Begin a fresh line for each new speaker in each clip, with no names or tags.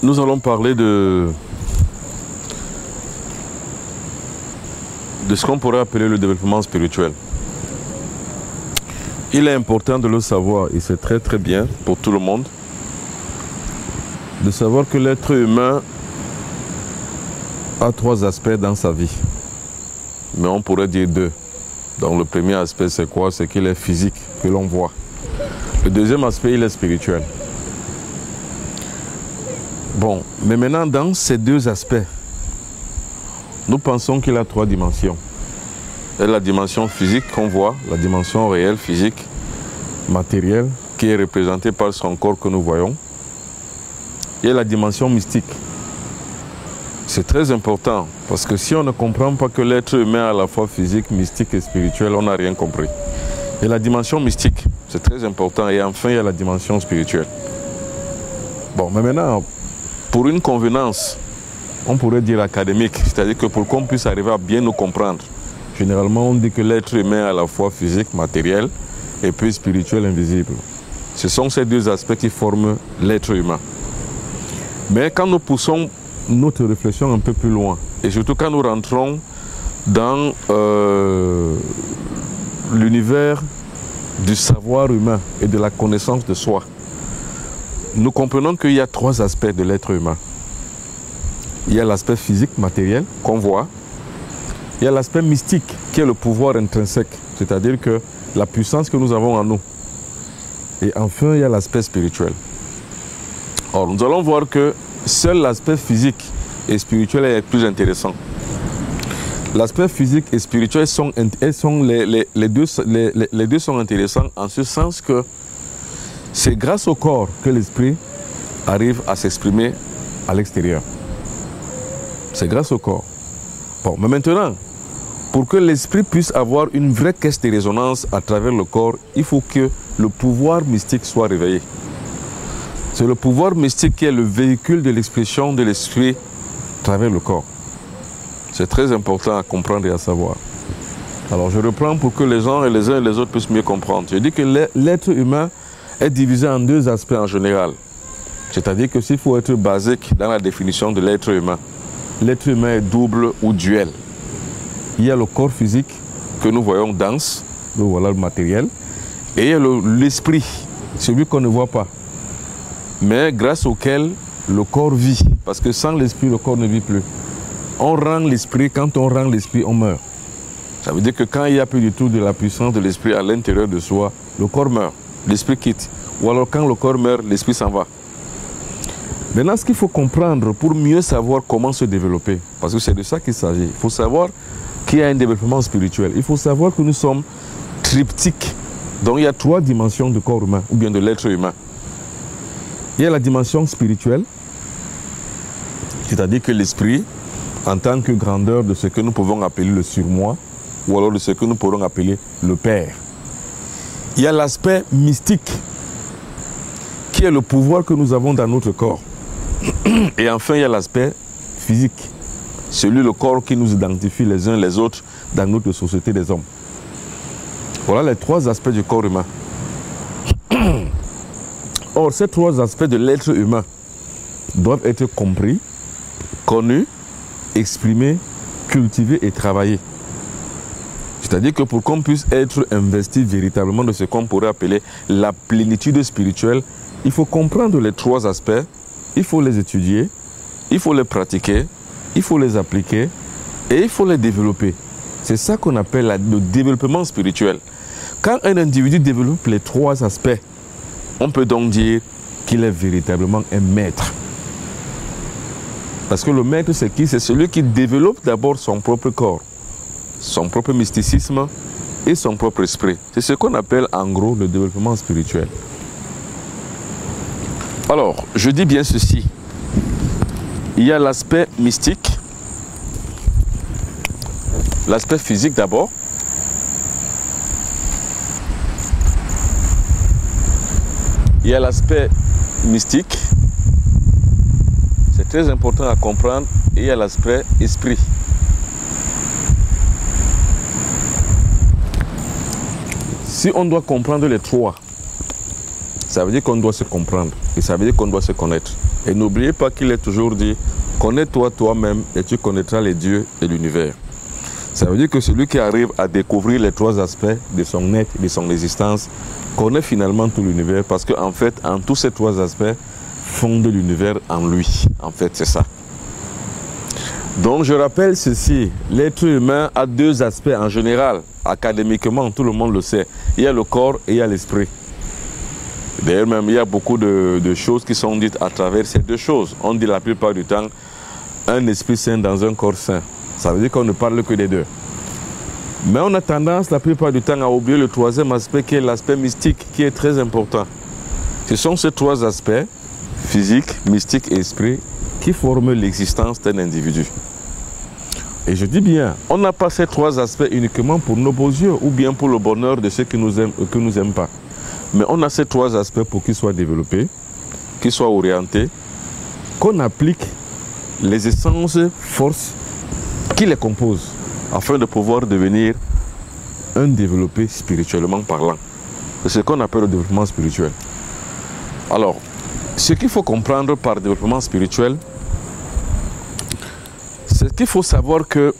Nous allons parler de ce qu'on pourrait appeler le développement spirituel. Il est important de le savoir, et c'est très très bien pour tout le monde, de savoir que l'être humain a 3 aspects dans sa vie. Mais on pourrait dire 2. Donc le premier aspect, c'est quoi? C'est qu'il est physique, que l'on voit. Le deuxième aspect, il est spirituel. Bon, mais maintenant, dans ces 2 aspects, nous pensons qu'il a 3 dimensions. Il y a la dimension physique qu'on voit, la dimension réelle, physique, matérielle, qui est représentée par son corps que nous voyons. Il y a la dimension mystique. C'est très important, parce que si on ne comprend pas que l'être humain est à la fois physique, mystique et spirituel, on n'a rien compris. Il y a la dimension mystique, c'est très important, et enfin il y a la dimension spirituelle. Bon, mais maintenant, pour une convenance, on pourrait dire académique, c'est-à-dire que pour qu'on puisse arriver à bien nous comprendre, généralement on dit que l'être humain est à la fois physique, matériel, et puis spirituel, invisible. Ce sont ces 2 aspects qui forment l'être humain. Mais quand nous poussons notre réflexion un peu plus loin, et surtout quand nous rentrons dans l'univers du savoir humain et de la connaissance de soi, nous comprenons qu'il y a 3 aspects de l'être humain. Il y a l'aspect physique, matériel, qu'on voit. Il y a l'aspect mystique, qui est le pouvoir intrinsèque, c'est-à-dire que la puissance que nous avons en nous. Et enfin, il y a l'aspect spirituel. Or, nous allons voir que seul l'aspect physique et spirituel est plus intéressant. L'aspect physique et spirituel les deux sont intéressants en ce sens que c'est grâce au corps que l'esprit arrive à s'exprimer à l'extérieur. C'est grâce au corps. Bon, mais maintenant, pour que l'esprit puisse avoir une vraie caisse de résonance à travers le corps, il faut que le pouvoir mystique soit réveillé. C'est le pouvoir mystique qui est le véhicule de l'expression de l'esprit à travers le corps. C'est très important à comprendre et à savoir. Alors je reprends pour que les uns et les autres puissent mieux comprendre. Je dis que l'être humain est divisé en 2 aspects en général. C'est-à-dire que s'il faut être basique dans la définition de l'être humain est double ou duel. Il y a le corps physique que nous voyons dense, donc voilà le matériel, et il y a l'esprit, celui qu'on ne voit pas, mais grâce auquel le corps vit, parce que sans l'esprit, le corps ne vit plus. On rend l'esprit, quand on rend l'esprit, on meurt. Ça veut dire que quand il n'y a plus du tout de la puissance de l'esprit à l'intérieur de soi, le corps meurt, l'esprit quitte. Ou alors quand le corps meurt, l'esprit s'en va. Maintenant, ce qu'il faut comprendre pour mieux savoir comment se développer, parce que c'est de ça qu'il s'agit, il faut savoir qu'il y a un développement spirituel. Il faut savoir que nous sommes triptyques. Donc il y a 3 dimensions du corps humain, ou bien de l'être humain. Il y a la dimension spirituelle, c'est-à-dire que l'esprit, en tant que grandeur de ce que nous pouvons appeler le surmoi, ou alors de ce que nous pourrons appeler le Père. Il y a l'aspect mystique, qui est le pouvoir que nous avons dans notre corps. Et enfin, il y a l'aspect physique, le corps qui nous identifie les uns les autres dans notre société des hommes. Voilà les 3 aspects du corps humain. Or, ces 3 aspects de l'être humain doivent être compris, connus, exprimés, cultivés et travaillés. C'est-à-dire que pour qu'on puisse être investi véritablement de ce qu'on pourrait appeler la plénitude spirituelle, il faut comprendre les 3 aspects, il faut les étudier, il faut les pratiquer, il faut les appliquer et il faut les développer. C'est ça qu'on appelle le développement spirituel. Quand un individu développe les 3 aspects, on peut donc dire qu'il est véritablement un maître. Parce que le maître, c'est qui? C'est celui qui développe d'abord son propre corps, son propre mysticisme et son propre esprit. C'est ce qu'on appelle en gros le développement spirituel. Alors, je dis bien ceci. Il y a l'aspect mystique, l'aspect physique d'abord, il y a l'aspect mystique, c'est très important à comprendre, et il y a l'aspect esprit. Si on doit comprendre les 3, ça veut dire qu'on doit se comprendre, et ça veut dire qu'on doit se connaître. Et n'oubliez pas qu'il est toujours dit, connais-toi toi-même et tu connaîtras les dieux et l'univers. Ça veut dire que celui qui arrive à découvrir les trois aspects de son être, de son existence, connaît finalement tout l'univers parce qu'en fait, en tous ces trois aspects, fonde l'univers en lui. En fait, c'est ça. Donc, je rappelle ceci, l'être humain a deux aspects en général, académiquement, tout le monde le sait. Il y a le corps et il y a l'esprit. D'ailleurs, même, il y a beaucoup de choses qui sont dites à travers ces deux choses. On dit la plupart du temps, un esprit sain dans un corps sain. Ça veut dire qu'on ne parle que des deux. Mais on a tendance la plupart du temps à oublier le troisième aspect qui est l'aspect mystique, qui est très important. Ce sont ces trois aspects, physique, mystique et esprit, qui forment l'existence d'un individu. Et je dis bien, on n'a pas ces trois aspects uniquement pour nos beaux yeux ou bien pour le bonheur de ceux qui nous aiment ou qui ne nous aiment pas. Mais on a ces trois aspects pour qu'ils soient développés, qu'ils soient orientés, qu'on applique les essences, forces qui les composent afin de pouvoir devenir un développé spirituellement parlant. C'est ce qu'on appelle le développement spirituel. Alors, ce qu'il faut comprendre par développement spirituel, c'est qu'il faut savoir que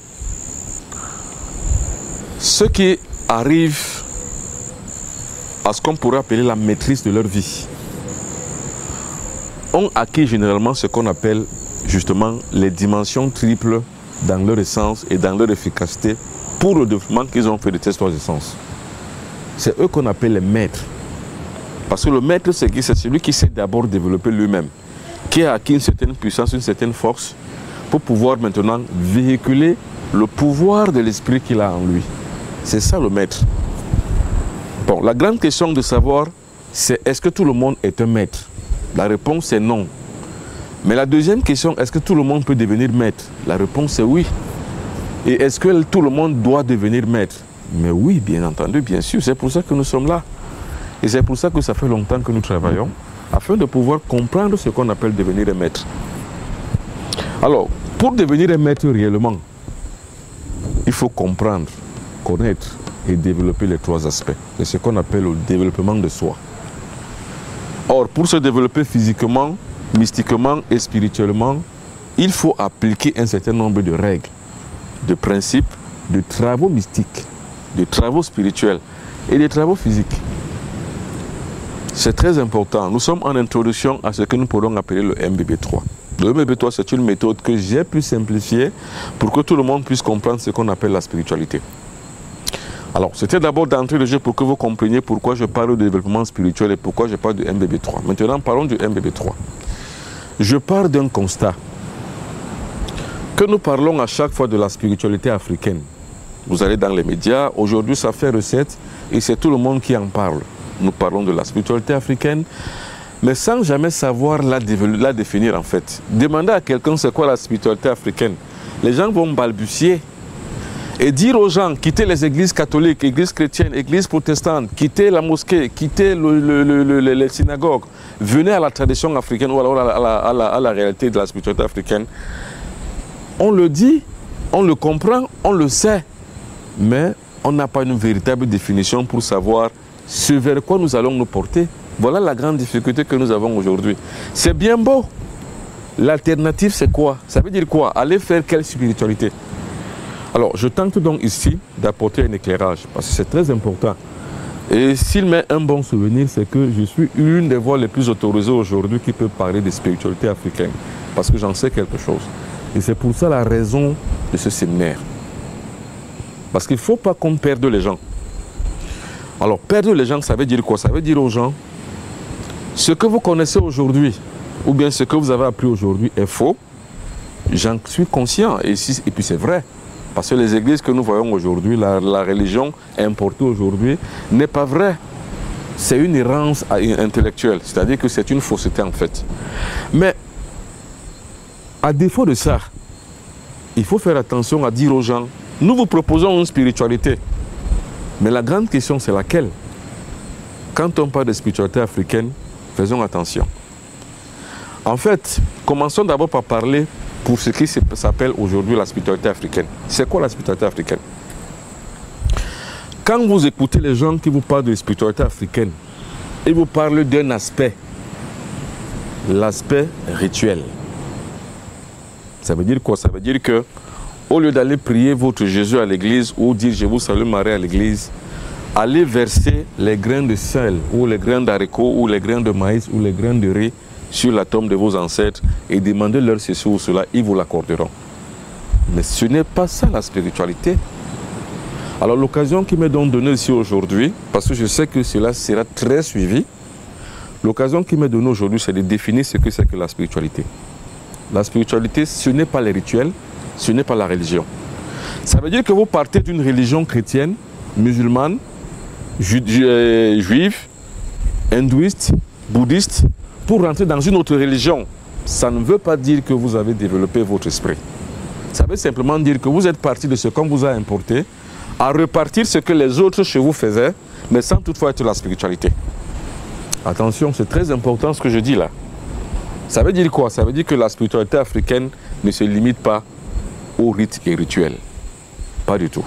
ceux qui arrivent à ce qu'on pourrait appeler la maîtrise de leur vie ont acquis généralement ce qu'on appelle justement les dimensions triples dans leur essence et dans leur efficacité pour le développement qu'ils ont fait de ces trois essences. C'est eux qu'on appelle les maîtres. Parce que le maître, c'est qui? C'est celui qui sait d'abord développer lui-même, qui a acquis une certaine puissance, une certaine force, pour pouvoir maintenant véhiculer le pouvoir de l'esprit qu'il a en lui. C'est ça le maître. Bon, la grande question de savoir, c'est est-ce que tout le monde est un maître? La réponse est non. Mais la deuxième question, est-ce que tout le monde peut devenir maître? La réponse est oui. Et est-ce que tout le monde doit devenir maître? Mais oui, bien entendu, bien sûr. C'est pour ça que nous sommes là. Et c'est pour ça que ça fait longtemps que nous travaillons, afin de pouvoir comprendre ce qu'on appelle devenir un maître. Alors, pour devenir un maître réellement, il faut comprendre, connaître et développer les trois aspects. C'est ce qu'on appelle le développement de soi. Or, pour se développer physiquement, mystiquement et spirituellement, il faut appliquer un certain nombre de règles, de principes, de travaux mystiques, de travaux spirituels et de travaux physiques. C'est très important. Nous sommes en introduction à ce que nous pourrons appeler le MBB3. Le MBB3, c'est une méthode que j'ai pu simplifier pour que tout le monde puisse comprendre ce qu'on appelle la spiritualité. Alors, c'était d'abord d'entrer le jeu pour que vous compreniez pourquoi je parle de développement spirituel et pourquoi je parle du MBB3. Maintenant, parlons du MBB3. Je pars d'un constat que nous parlons à chaque fois de la spiritualité africaine. Vous allez dans les médias, aujourd'hui ça fait recette et c'est tout le monde qui en parle. Nous parlons de la spiritualité africaine, mais sans jamais savoir la définir en fait. Demandez à quelqu'un c'est quoi la spiritualité africaine. Les gens vont balbutier et dire aux gens, quittez les églises catholiques, églises chrétiennes, églises protestantes, quittez la mosquée, quittez les synagogues, venez à la tradition africaine ou alors à la réalité de la spiritualité africaine. On le dit, on le comprend, on le sait, mais on n'a pas une véritable définition pour savoir ce vers quoi nous allons nous porter. Voilà la grande difficulté que nous avons aujourd'hui. C'est bien beau. L'alternative, c'est quoi? Ça veut dire quoi? Aller faire quelle spiritualité? Alors, je tente donc ici d'apporter un éclairage, parce que c'est très important. Et s'il m'est un bon souvenir, c'est que je suis une des voix les plus autorisées aujourd'hui qui peut parler de spiritualité africaine, parce que j'en sais quelque chose. Et c'est pour ça la raison de ce séminaire. Parce qu'il ne faut pas qu'on perde les gens. Alors, perdre les gens, ça veut dire quoi? Ça veut dire aux gens, ce que vous connaissez aujourd'hui, ou bien ce que vous avez appris aujourd'hui est faux. J'en suis conscient, et puis c'est vrai. Parce que les églises que nous voyons aujourd'hui, la religion importée aujourd'hui, n'est pas vraie. C'est une errance intellectuelle, c'est-à-dire que c'est une fausseté en fait. Mais, à défaut de ça, il faut faire attention à dire aux gens, nous vous proposons une spiritualité. Mais la grande question, c'est laquelle? Quand on parle de spiritualité africaine, faisons attention. En fait, commençons d'abord par parler pour ce qui s'appelle aujourd'hui la spiritualité africaine. C'est quoi la spiritualité africaine? Quand vous écoutez les gens qui vous parlent de spiritualité africaine, ils vous parlent d'un aspect, l'aspect rituel. Ça veut dire quoi? Ça veut dire que au lieu d'aller prier votre Jésus à l'église ou dire je vous salue Marie à l'église, allez verser les grains de sel ou les grains d'haricots ou les grains de maïs ou les grains de riz sur la tombe de vos ancêtres et demandez-leur ceci ou cela, ils vous l'accorderont. Mais ce n'est pas ça la spiritualité. Alors l'occasion qui m'est donc donnée ici aujourd'hui, parce que je sais que cela sera très suivi, l'occasion qui m'est donnée aujourd'hui, c'est de définir ce que c'est que la spiritualité. La spiritualité, ce n'est pas les rituels, ce n'est pas la religion. Ça veut dire que vous partez d'une religion chrétienne, musulmane, juive, hindouiste, bouddhiste, pour rentrer dans une autre religion. Ça ne veut pas dire que vous avez développé votre esprit. Ça veut simplement dire que vous êtes parti de ce qu'on vous a importé, à repartir ce que les autres chez vous faisaient, mais sans toutefois être la spiritualité. Attention, c'est très important ce que je dis là. Ça veut dire quoi? Ça veut dire que la spiritualité africaine ne se limite pas aux rites et rituels. Pas du tout.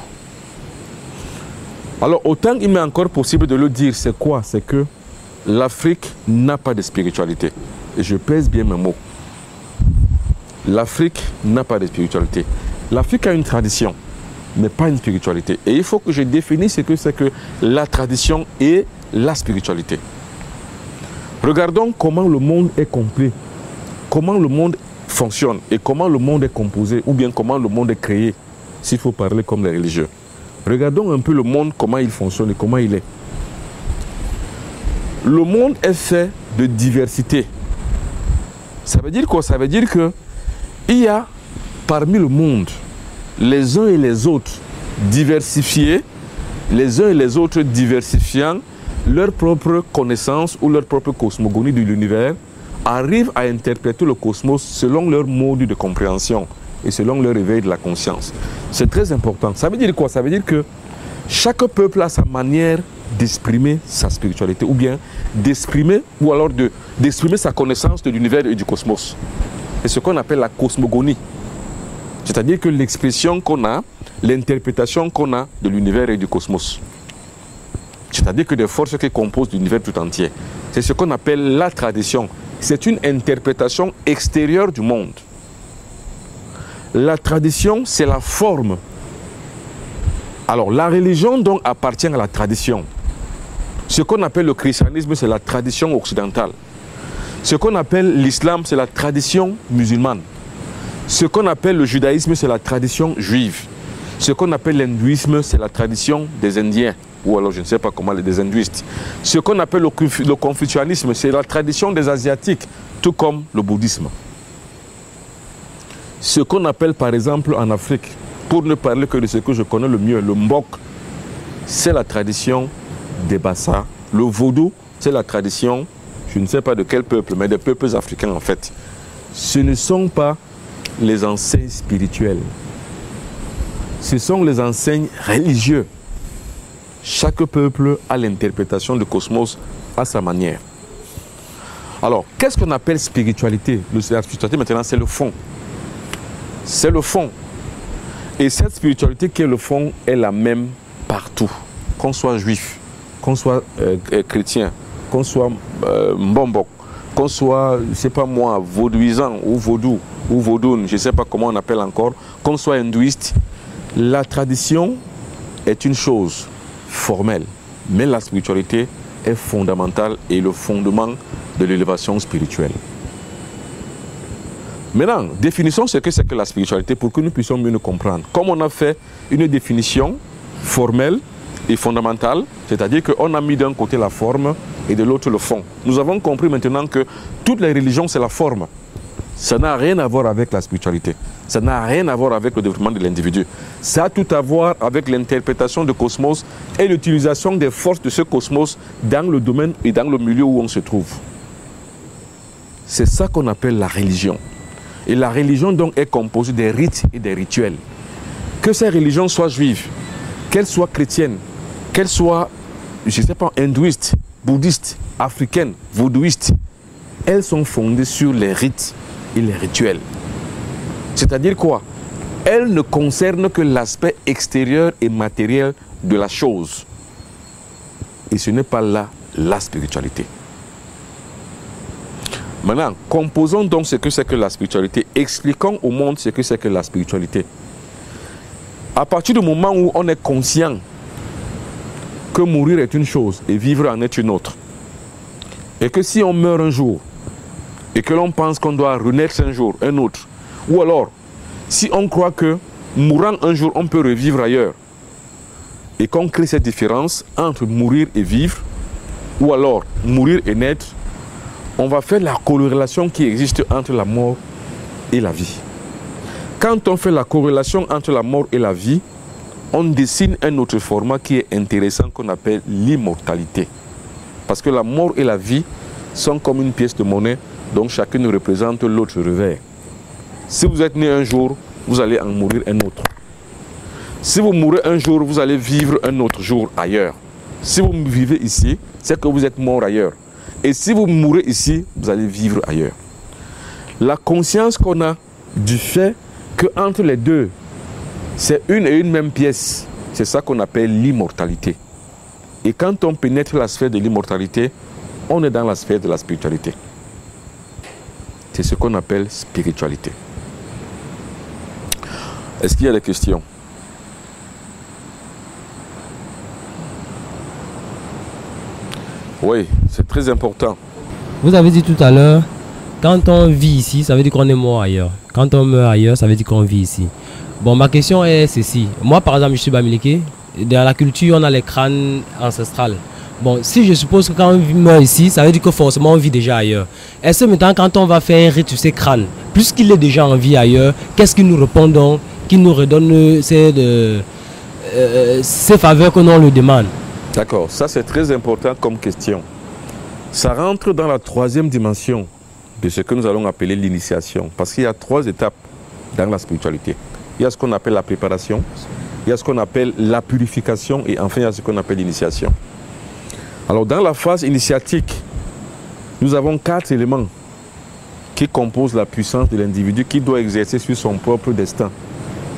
Alors, autant il m'est encore possible de le dire, c'est quoi? C'est que l'Afrique n'a pas de spiritualité. Et je pèse bien mes mots. L'Afrique n'a pas de spiritualité. L'Afrique a une tradition, mais pas une spiritualité. Et il faut que je définisse ce que c'est que la tradition et la spiritualité. Regardons comment le monde est complet, comment le monde fonctionne et comment le monde est composé, ou bien comment le monde est créé, s'il faut parler comme les religieux. Regardons un peu le monde, comment il fonctionne et comment il est. Le monde est fait de diversité. Ça veut dire quoi? Ça veut dire que il y a parmi le monde les uns et les autres diversifiés, les uns et les autres diversifiant leur propre connaissance ou leur propre cosmogonie de l'univers, arrivent à interpréter le cosmos selon leur mode de compréhension et selon leur éveil de la conscience. C'est très important. Ça veut dire quoi? Ça veut dire que chaque peuple a sa manière d'exprimer sa spiritualité ou bien d'exprimer ou alors d'exprimer sa connaissance de l'univers et du cosmos. C'est ce qu'on appelle la cosmogonie. C'est-à-dire que l'expression qu'on a, l'interprétation qu'on a de l'univers et du cosmos. C'est-à-dire que des forces qui composent l'univers tout entier. C'est ce qu'on appelle la tradition. C'est une interprétation extérieure du monde. La tradition, c'est la forme. Alors, la religion donc appartient à la tradition. Ce qu'on appelle le christianisme, c'est la tradition occidentale. Ce qu'on appelle l'islam, c'est la tradition musulmane. Ce qu'on appelle le judaïsme, c'est la tradition juive. Ce qu'on appelle l'hindouisme, c'est la tradition des Indiens. Ou alors je ne sais pas comment, des hindouistes. Ce qu'on appelle le confucianisme, c'est la tradition des Asiatiques, tout comme le bouddhisme. Ce qu'on appelle par exemple en Afrique, pour ne parler que de ce que je connais le mieux, le mbok, c'est la tradition des Bassa. Le vaudou, c'est la tradition, je ne sais pas de quel peuple, mais des peuples africains en fait. Ce ne sont pas les enseignes spirituelles. Ce sont les enseignes religieuses. Chaque peuple a l'interprétation du cosmos à sa manière. Alors, qu'est-ce qu'on appelle spiritualité? La spiritualité maintenant, c'est le fond. C'est le fond. Et cette spiritualité qui est le fond est la même partout. Qu'on soit juif, qu'on soit chrétien, qu'on soit mbombok, qu'on soit, je ne sais pas moi, vaudouisant ou vaudou, ou vaudoune, je ne sais pas comment on appelle encore, qu'on soit hindouiste, la tradition est une chose formelle, mais la spiritualité est fondamentale et le fondement de l'élévation spirituelle. Maintenant, définissons ce que c'est que la spiritualité pour que nous puissions mieux nous comprendre. Comme on a fait une définition formelle et fondamentale, c'est-à-dire qu'on a mis d'un côté la forme et de l'autre le fond. Nous avons compris maintenant que toutes les religions, c'est la forme. Ça n'a rien à voir avec la spiritualité. Ça n'a rien à voir avec le développement de l'individu. Ça a tout à voir avec l'interprétation du cosmos et l'utilisation des forces de ce cosmos dans le domaine et dans le milieu où on se trouve. C'est ça qu'on appelle la religion. Et la religion donc est composée des rites et des rituels. Que ces religions soient juives, qu'elles soient chrétiennes, qu'elles soient, je ne sais pas, hindouistes, bouddhistes, africaines, vaudouistes, elles sont fondées sur les rites et les rituels. C'est-à-dire quoi? Elles ne concernent que l'aspect extérieur et matériel de la chose. Et ce n'est pas là la spiritualité. Maintenant, composons donc ce que c'est que la spiritualité. Expliquons au monde ce que c'est que la spiritualité. À partir du moment où on est conscient que mourir est une chose et vivre en est une autre, et que si on meurt un jour, et que l'on pense qu'on doit renaître un jour, un autre, ou alors, si on croit que mourant un jour, on peut revivre ailleurs, et qu'on crée cette différence entre mourir et vivre, ou alors mourir et naître, on va faire la corrélation qui existe entre la mort et la vie. Quand on fait la corrélation entre la mort et la vie, on dessine un autre format qui est intéressant qu'on appelle l'immortalité. Parce que la mort et la vie sont comme une pièce de monnaie dont chacune représente l'autre revers. Si vous êtes né un jour, vous allez en mourir un autre. Si vous mourrez un jour, vous allez vivre un autre jour ailleurs. Si vous vivez ici, c'est que vous êtes mort ailleurs. Et si vous mourrez ici, vous allez vivre ailleurs. La conscience qu'on a du fait qu'entre les deux, c'est une et une même pièce, c'est ça qu'on appelle l'immortalité. Et quand on pénètre la sphère de l'immortalité, on est dans la sphère de la spiritualité. C'est ce qu'on appelle spiritualité. Est-ce qu'il y a des questions? Oui, c'est très important.
Vous avez dit tout à l'heure, quand on vit ici, ça veut dire qu'on est mort ailleurs. Quand on meurt ailleurs, ça veut dire qu'on vit ici. Bon, ma question est ceci. Moi, par exemple, je suis Bamileke. Dans la culture, on a les crânes ancestrales. Bon, si je suppose que quand on meurt ici, ça veut dire que forcément on vit déjà ailleurs. Est-ce que maintenant, quand on va faire un rite sur ces crânes, puisqu'il est déjà en vie ailleurs, qu'est-ce qu'il nous répond donc, qui nous redonne ces faveurs que l'on lui demande?
D'accord, ça c'est très important comme question. Ça rentre dans la troisième dimension de ce que nous allons appeler l'initiation. Parce qu'il y a 3 étapes dans la spiritualité. Il y a ce qu'on appelle la préparation, il y a ce qu'on appelle la purification et enfin il y a ce qu'on appelle l'initiation. Alors dans la phase initiatique, nous avons 4 éléments qui composent la puissance de l'individu qui doit exercer sur son propre destin.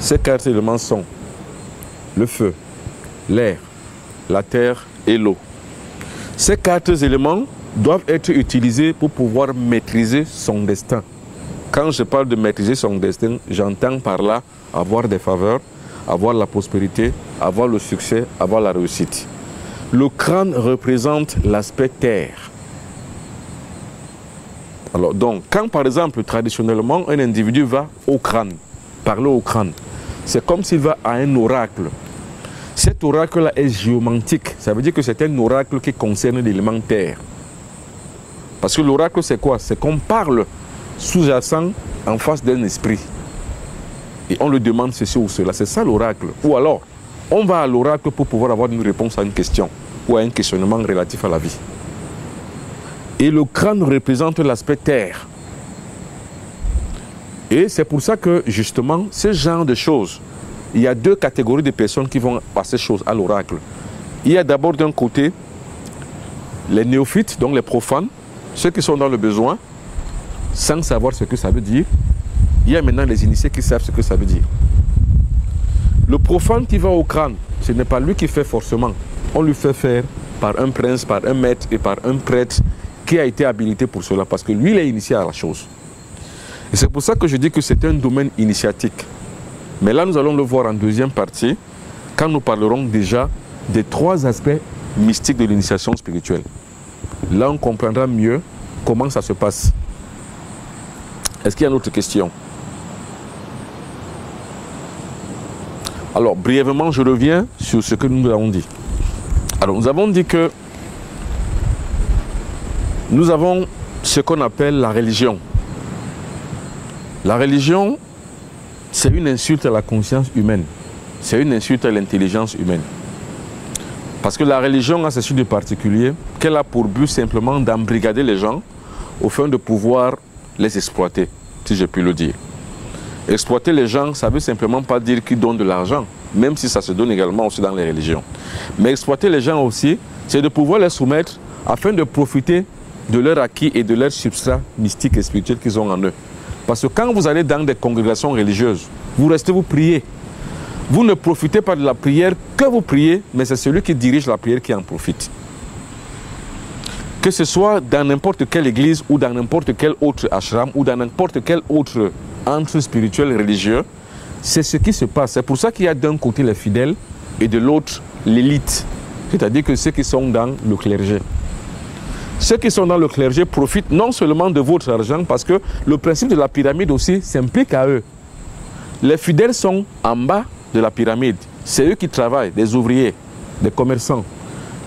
Ces 4 éléments sont le feu, l'air, la terre et l'eau. Ces 4 éléments doivent être utilisés pour pouvoir maîtriser son destin. Quand je parle de maîtriser son destin, j'entends par là avoir des faveurs, avoir la prospérité, avoir le succès, avoir la réussite. Le crâne représente l'aspect terre. Alors donc, quand par exemple, traditionnellement, un individu va au crâne, parler au crâne, c'est comme s'il va à un oracle. Cet oracle-là est géomantique. Ça veut dire que c'est un oracle qui concerne l'élément terre. Parce que l'oracle, c'est quoi? C'est qu'on parle sous-jacent en face d'un esprit. Et on lui demande ceci ou cela. C'est ça l'oracle. Ou alors, on va à l'oracle pour pouvoir avoir une réponse à une question ou à un questionnement relatif à la vie. Et le crâne représente l'aspect terre. Et c'est pour ça que, justement, ce genre de choses, il y a 2 catégories de personnes qui vont à ces choses, à l'oracle. Il y a d'abord d'un côté les néophytes, donc les profanes, ceux qui sont dans le besoin, sans savoir ce que ça veut dire. Il y a maintenant les initiés qui savent ce que ça veut dire. Le profane qui va au crâne, ce n'est pas lui qui fait forcément. On lui fait faire par un prince, par un maître et par un prêtre qui a été habilité pour cela, parce que lui, il est initié à la chose. Et c'est pour ça que je dis que c'est un domaine initiatique. Mais là, nous allons le voir en deuxième partie, quand nous parlerons déjà des 3 aspects mystiques de l'initiation spirituelle. Là, on comprendra mieux comment ça se passe. Est-ce qu'il y a une autre question? Alors, brièvement, je reviens sur ce que nous avons dit. Alors, nous avons dit que nous avons ce qu'on appelle la religion. La religion, c'est une insulte à la conscience humaine. C'est une insulte à l'intelligence humaine. Parce que la religion a ceci de particulier qu'elle a pour but simplement d'embrigader les gens au fin de pouvoir les exploiter, si je puis le dire. Exploiter les gens, ça ne veut simplement pas dire qu'ils donnent de l'argent, même si ça se donne également aussi dans les religions. Mais exploiter les gens aussi, c'est de pouvoir les soumettre afin de profiter de leur acquis et de leur substrat mystique et spirituel qu'ils ont en eux. Parce que quand vous allez dans des congrégations religieuses, vous restez, vous priez. Vous ne profitez pas de la prière que vous priez, mais c'est celui qui dirige la prière qui en profite. que ce soit dans n'importe quelle église ou dans n'importe quel autre ashram ou dans n'importe quel autre entre spirituel religieux, c'est ce qui se passe. C'est pour ça qu'il y a d'un côté les fidèles et de l'autre l'élite, c'est-à-dire que ceux qui sont dans le clergé. Ceux qui sont dans le clergé profitent non seulement de votre argent, parce que le principe de la pyramide aussi s'implique à eux. Les fidèles sont en bas de la pyramide. C'est eux qui travaillent, des ouvriers, des commerçants,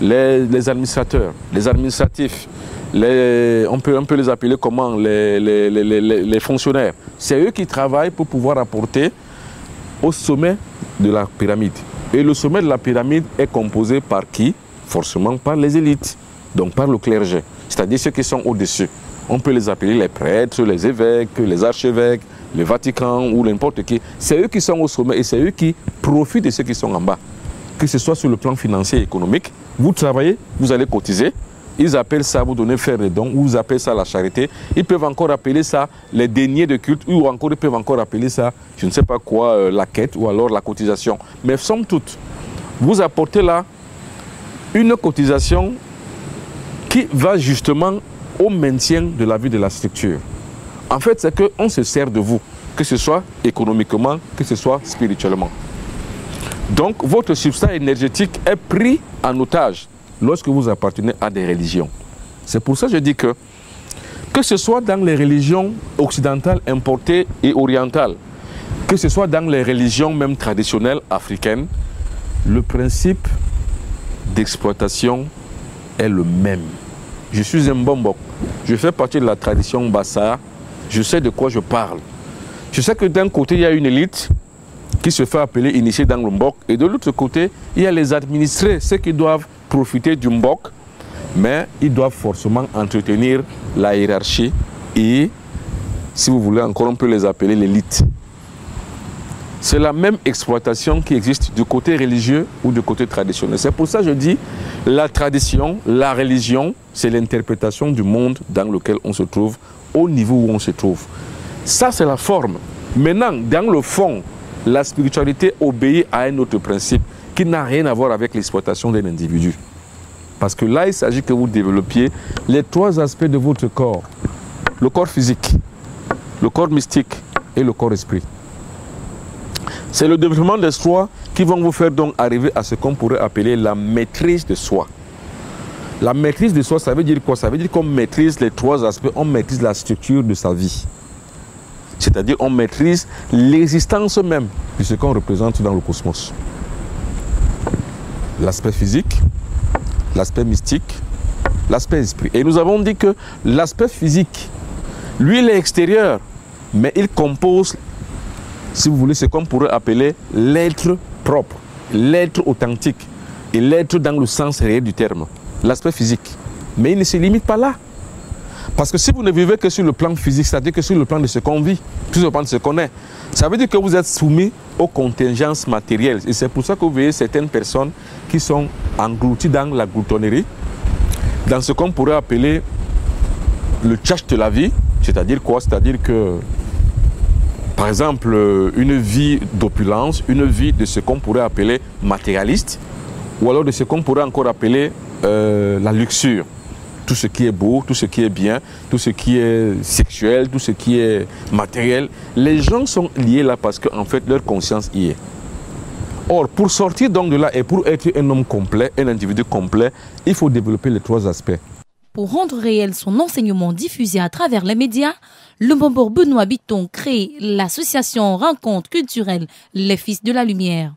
les administrateurs, les administratifs, on peut les appeler comment, les fonctionnaires. C'est eux qui travaillent pour pouvoir apporter au sommet de la pyramide. Et le sommet de la pyramide est composé par qui? Forcément par les élites, donc par le clergé, c'est-à-dire ceux qui sont au-dessus. On peut les appeler les prêtres, les évêques, les archevêques, le Vatican ou n'importe qui. C'est eux qui sont au sommet et c'est eux qui profitent de ceux qui sont en bas. Que ce soit sur le plan financier et économique, vous travaillez, vous allez cotiser. Ils appellent ça, vous donnez faire des dons, ou vous appelez ça la charité. Ils peuvent encore appeler ça les deniers de culte, ou encore ils peuvent encore appeler ça, je ne sais pas quoi, la quête, ou alors la cotisation. Mais somme toute, vous apportez là une cotisation qui va justement au maintien de la vie de la structure. En fait, c'est qu'on se sert de vous, que ce soit économiquement, que ce soit spirituellement. Donc, votre substrat énergétique est pris en otage lorsque vous appartenez à des religions. C'est pour ça que je dis que ce soit dans les religions occidentales importées et orientales, que ce soit dans les religions même traditionnelles africaines, le principe d'exploitation est le même. Je suis un Mbombok, je fais partie de la tradition Bassa, je sais de quoi je parle. Je sais que d'un côté, il y a une élite qui se fait appeler initié dans le Mbok, et de l'autre côté, il y a les administrés, ceux qui doivent profiter du Mbok, mais ils doivent forcément entretenir la hiérarchie et, si vous voulez encore, on peut les appeler l'élite. C'est la même exploitation qui existe du côté religieux ou du côté traditionnel. C'est pour ça que je dis, la tradition, la religion, c'est l'interprétation du monde dans lequel on se trouve, au niveau où on se trouve. Ça, c'est la forme. Maintenant, dans le fond, la spiritualité obéit à un autre principe qui n'a rien à voir avec l'exploitation d'un individu. Parce que là, il s'agit que vous développiez les trois aspects de votre corps. Le corps physique, le corps mystique et le corps esprit. C'est le développement de soi qui vont vous faire donc arriver à ce qu'on pourrait appeler la maîtrise de soi. La maîtrise de soi, ça veut dire quoi? Ça veut dire qu'on maîtrise les trois aspects, on maîtrise la structure de sa vie. C'est-à-dire on maîtrise l'existence même de ce qu'on représente dans le cosmos. L'aspect physique, l'aspect mystique, l'aspect esprit. Et nous avons dit que l'aspect physique, lui, il est extérieur, mais il compose, si vous voulez, ce qu'on pourrait appeler l'être propre, l'être authentique et l'être dans le sens réel du terme, l'aspect physique. Mais il ne se limite pas là. Parce que si vous ne vivez que sur le plan physique, c'est-à-dire que sur le plan de ce qu'on vit, sur le plan de ce qu'on est, ça veut dire que vous êtes soumis aux contingences matérielles. Et c'est pour ça que vous voyez certaines personnes qui sont englouties dans la gloutonnerie, dans ce qu'on pourrait appeler le tchatch de la vie. C'est-à-dire quoi? C'est-à-dire que, par exemple, une vie d'opulence, une vie de ce qu'on pourrait appeler matérialiste, ou alors de ce qu'on pourrait encore appeler la luxure. Tout ce qui est beau, tout ce qui est bien, tout ce qui est sexuel, tout ce qui est matériel. Les gens sont liés là parce qu'en fait leur conscience y est. Or, pour sortir donc de là et pour être un homme complet, un individu complet, il faut développer les trois aspects.
Pour rendre réel son enseignement diffusé à travers les médias, le Mbombor Benoît Bitton crée l'association Rencontre culturelle Les Fils de la Lumière.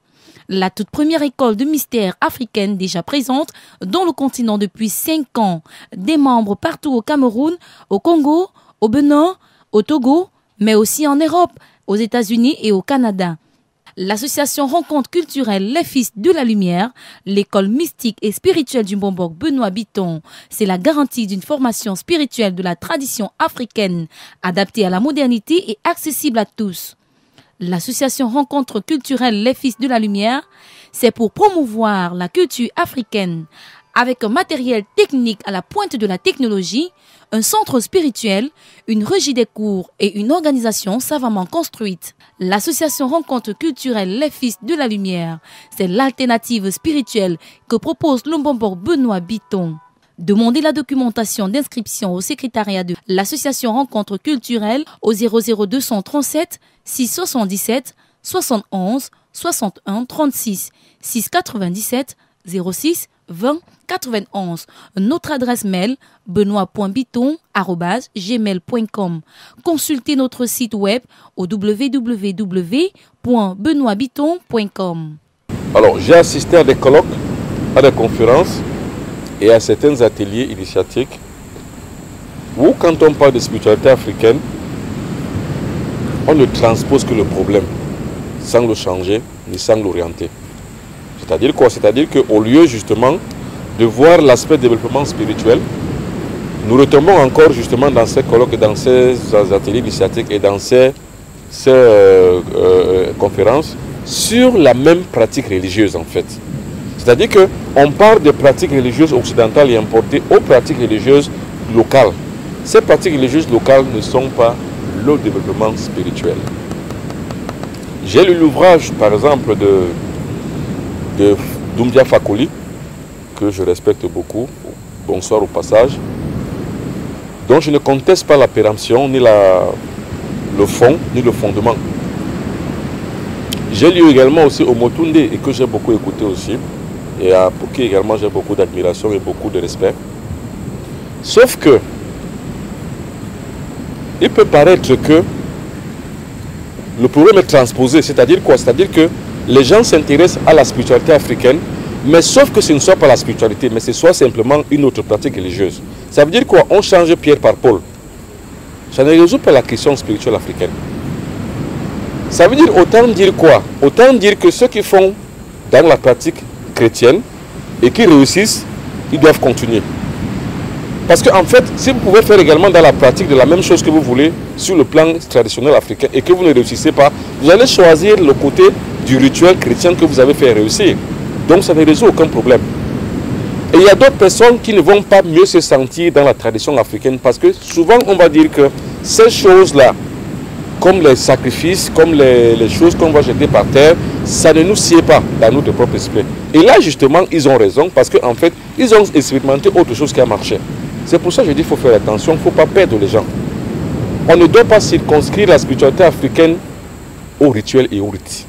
La toute première école de mystère africaine déjà présente dans le continent depuis 5 ans. Des membres partout au Cameroun, au Congo, au Bénin, au Togo, mais aussi en Europe, aux États-Unis et au Canada. L'association Rencontre culturelle Les Fils de la Lumière, l'école mystique et spirituelle du Mbombor Benoît Bitton, c'est la garantie d'une formation spirituelle de la tradition africaine, adaptée à la modernité et accessible à tous. L'association Rencontre culturelle Les Fils de la Lumière, c'est pour promouvoir la culture africaine avec un matériel technique à la pointe de la technologie, un centre spirituel, une régie des cours et une organisation savamment construite. L'association Rencontre culturelle Les Fils de la Lumière, c'est l'alternative spirituelle que propose le Mbombor Benoît Bitton. Demandez la documentation d'inscription au secrétariat de l'association Rencontre culturelle au 00237 677 71 61 36 697 06 20 91. Notre adresse mail benoît.biton@gmail.com. Consultez notre site web au www.benoîtbiton.com.
Alors, j'ai assisté à des colloques, à des conférences et à certains ateliers initiatiques où, quand on parle de spiritualité africaine, on ne transpose que le problème sans le changer ni sans l'orienter. C'est-à-dire quoi? C'est-à-dire qu'au lieu justement de voir l'aspect développement spirituel, nous retombons encore justement dans ces colloques, dans ces ateliers initiatiques et dans ces conférences sur la même pratique religieuse en fait. C'est-à-dire qu'on part de pratiques religieuses occidentales et importées aux pratiques religieuses locales. Ces pratiques religieuses locales ne sont pas le développement spirituel. J'ai lu l'ouvrage par exemple de Doumbia Fakoli, que je respecte beaucoup, bonsoir au passage, dont je ne conteste pas la péremption, ni le fond, ni le fondement. J'ai lu également aussi Omotunde, et que j'ai beaucoup écouté aussi, et pour qui également j'ai beaucoup d'admiration et beaucoup de respect. Sauf que, il peut paraître que le problème est transposé, c'est-à-dire quoi? C'est-à-dire que les gens s'intéressent à la spiritualité africaine, mais sauf que ce ne soit pas la spiritualité, mais ce soit simplement une autre pratique religieuse. Ça veut dire quoi? On change Pierre par Paul. Ça ne résout pas la question spirituelle africaine. Ça veut dire autant dire quoi? Autant dire que ceux qui font dans la pratique chrétienne et qui réussissent, ils doivent continuer. Parce qu'en fait, si vous pouvez faire également dans la pratique de la même chose que vous voulez sur le plan traditionnel africain et que vous ne réussissez pas, vous allez choisir le côté du rituel chrétien que vous avez fait réussir. Donc ça ne résout aucun problème. Et il y a d'autres personnes qui ne vont pas mieux se sentir dans la tradition africaine parce que souvent on va dire que ces choses-là, comme les sacrifices, comme les choses qu'on va jeter par terre, ça ne nous sied pas dans notre propre esprit. Et là justement, ils ont raison parce qu'en fait, ils ont expérimenté autre chose qui a marché. C'est pour ça que je dis qu'il faut faire attention, il ne faut pas perdre les gens. On ne doit pas circonscrire la spiritualité africaine au rituel et au rite.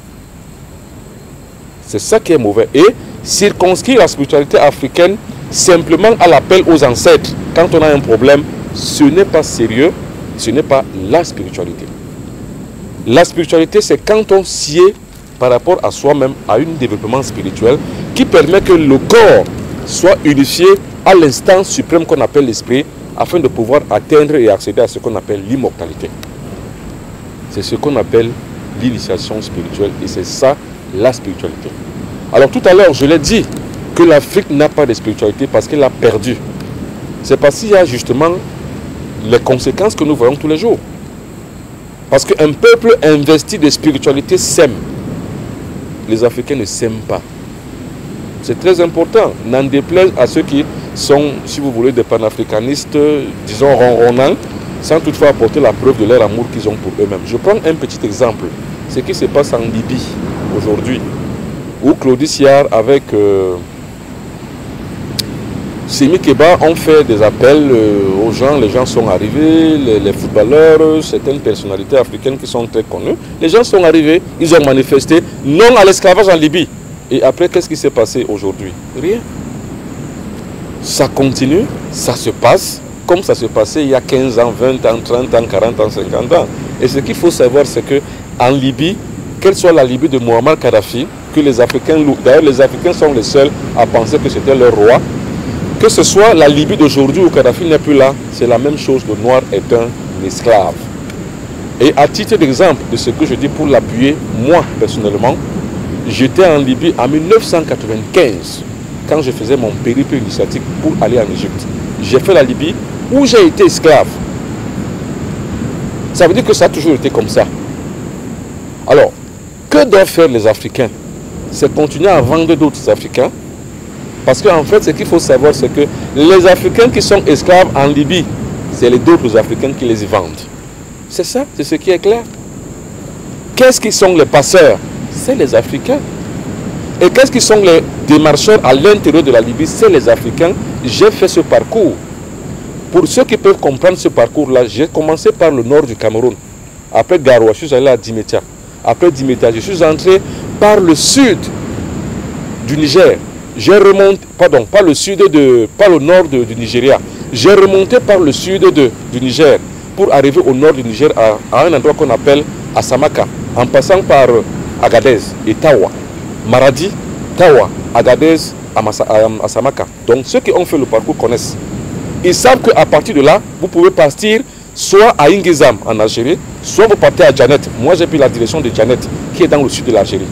C'est ça qui est mauvais. Et circonscrire la spiritualité africaine simplement à l'appel aux ancêtres, quand on a un problème, ce n'est pas sérieux, ce n'est pas la spiritualité. La spiritualité, c'est quand on sied par rapport à soi-même à un développement spirituel qui permet que le corps soit unifié à l'instance suprême qu'on appelle l'esprit, afin de pouvoir atteindre et accéder à ce qu'on appelle l'immortalité. C'est ce qu'on appelle l'initiation spirituelle et c'est ça la spiritualité. Alors tout à l'heure, je l'ai dit que l'Afrique n'a pas de spiritualité parce qu'elle a perdu. C'est parce qu'il y a justement les conséquences que nous voyons tous les jours. Parce qu'un peuple investi de spiritualité s'aime. Les Africains ne s'aiment pas. C'est très important. N'en déplaise à ceux qui sont, si vous voulez, des panafricanistes, disons ronronnants, sans toutefois apporter la preuve de leur amour qu'ils ont pour eux-mêmes. Je prends un petit exemple. Ce qui se passe en Libye aujourd'hui, où Claudie Siard avec Simi Keba ont fait des appels aux gens, les gens sont arrivés, les footballeurs, certaines personnalités africaines qui sont très connues, les gens sont arrivés, ils ont manifesté non à l'esclavage en Libye. Et après, qu'est-ce qui s'est passé aujourd'hui? Rien. Ça continue, ça se passe comme ça se passait il y a 15 ans, 20 ans, 30 ans, 40 ans, 50 ans. Et ce qu'il faut savoir, c'est qu'en Libye, quelle soit la Libye de Muammar Kadhafi, que les Africains, d'ailleurs les Africains sont les seuls à penser que c'était leur roi, que ce soit la Libye d'aujourd'hui où Kadhafi n'est plus là, c'est la même chose, le noir est un esclave. Et à titre d'exemple de ce que je dis pour l'appuyer, moi personnellement, j'étais en Libye en 1995, quand je faisais mon périple initiatique pour aller en Égypte. J'ai fait la Libye où j'ai été esclave. Ça veut dire que ça a toujours été comme ça. Alors, que doivent faire les Africains? C'est continuer à vendre d'autres Africains. Parce qu'en fait, ce qu'il faut savoir, c'est que les Africains qui sont esclaves en Libye, c'est les d'autres Africains qui les y vendent. C'est ça, c'est ce qui est clair. Qu'est-ce qui sont les passeurs? C'est les Africains. Et qu'est-ce qui sont démarcheurs à l'intérieur de la Libye, c'est les Africains. J'ai fait ce parcours. Pour ceux qui peuvent comprendre ce parcours-là, j'ai commencé par le nord du Cameroun. Après Garoua, je suis allé à Dimetia. Après Dimetia, je suis entré par le sud du Niger. J'ai remonté, pardon, pas le nord du Nigeria. J'ai remonté par le sud du Niger pour arriver au nord du Niger à un endroit qu'on appelle Asamaka, en passant par Agadez et Tawa. Maradi, Tawa, Agadez, Asamaka. Donc ceux qui ont fait le parcours connaissent. Ils savent qu'à partir de là, vous pouvez partir soit à Ingizam en Algérie, soit vous partez à Djanet. Moi j'ai pris la direction de Djanet qui est dans le sud de l'Algérie.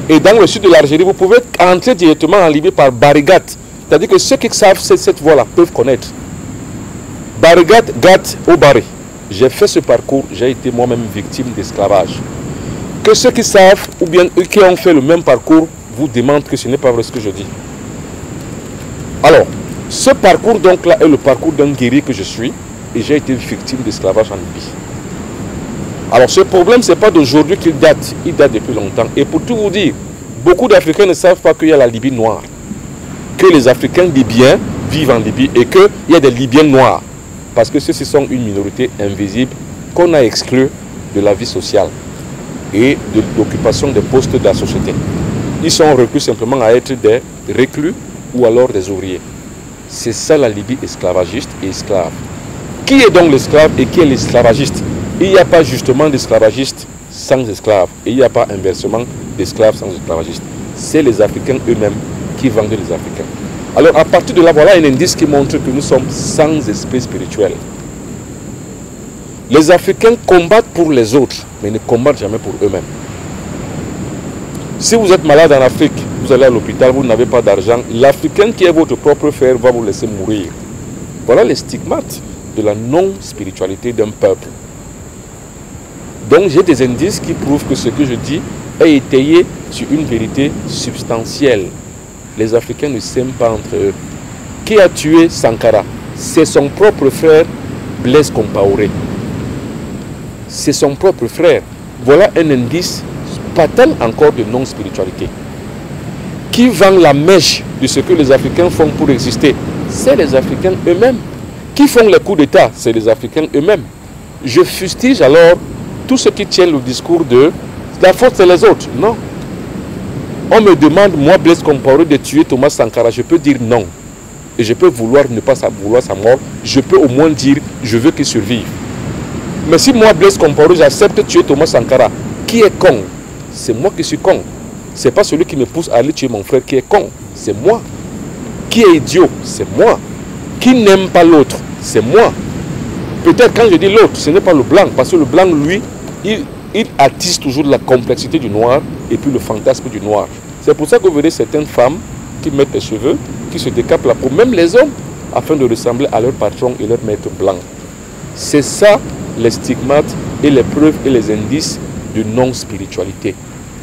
Et dans le sud de l'Algérie, vous pouvez entrer directement en Libye par Barigat. C'est-à-dire que ceux qui savent cette voie-là peuvent connaître. Barigat, Gat, Obari. J'ai fait ce parcours, j'ai été moi-même victime d'esclavage. Que ceux qui savent, ou bien eux qui ont fait le même parcours, vous demandent que ce n'est pas vrai ce que je dis. Alors, ce parcours donc là est le parcours d'un guerrier que je suis, et j'ai été victime d'esclavage en Libye. Alors ce problème, ce n'est pas d'aujourd'hui qu'il date, il date depuis longtemps. Et pour tout vous dire, beaucoup d'Africains ne savent pas qu'il y a la Libye noire. Que les Africains libyens vivent en Libye et qu'il y a des Libyens noirs. Parce que ceux-ci sont une minorité invisible qu'on a exclue de la vie sociale et de l'occupation des postes de la société. Ils sont reclus simplement à être des reclus ou alors des ouvriers. C'est ça la Libye esclavagiste et esclave. Qui est donc l'esclave et qui est l'esclavagiste? Il n'y a pas justement d'esclavagiste sans esclaves. Et il n'y a pas inversement d'esclaves sans esclavagistes. C'est les Africains eux-mêmes qui vendent les Africains. Alors à partir de là, voilà un indice qui montre que nous sommes sans esprit spirituel. Les Africains combattent pour les autres, mais ne combattent jamais pour eux-mêmes. Si vous êtes malade en Afrique, vous allez à l'hôpital, vous n'avez pas d'argent, l'Africain qui est votre propre frère va vous laisser mourir. Voilà les stigmates de la non-spiritualité d'un peuple. Donc j'ai des indices qui prouvent que ce que je dis est étayé sur une vérité substantielle. Les Africains ne s'aiment pas entre eux. Qui a tué Sankara? C'est son propre frère Blaise Compaoré. C'est son propre frère. Voilà un indice patent encore de non-spiritualité. Qui vend la mèche de ce que les Africains font pour exister? C'est les Africains eux-mêmes. Qui font les coups d'État? C'est les Africains eux-mêmes. Je fustige alors tous ceux qui tiennent le discours de la faute c'est les autres. Non. On me demande, moi Blaise Compaoré, de tuer Thomas Sankara. Je peux dire non. Et je peux vouloir ne pas vouloir sa mort. Je peux au moins dire, je veux qu'il survive. Mais si moi Blaise Compaoré, j'accepte de tuer Thomas Sankara, qui est con? C'est moi qui suis con. C'est pas celui qui me pousse à aller tuer mon frère qui est con. C'est moi. Qui est idiot? C'est moi. Qui n'aime pas l'autre? C'est moi. Peut-être quand je dis l'autre, ce n'est pas le blanc. Parce que le blanc, lui, il attise toujours la complexité du noir et puis le fantasme du noir. C'est pour ça que vous verrez certaines femmes qui mettent les cheveux, qui se décapent la peau, même les hommes, afin de ressembler à leur patron et leur maître blanc. C'est ça les stigmates et les preuves et les indices de non-spiritualité.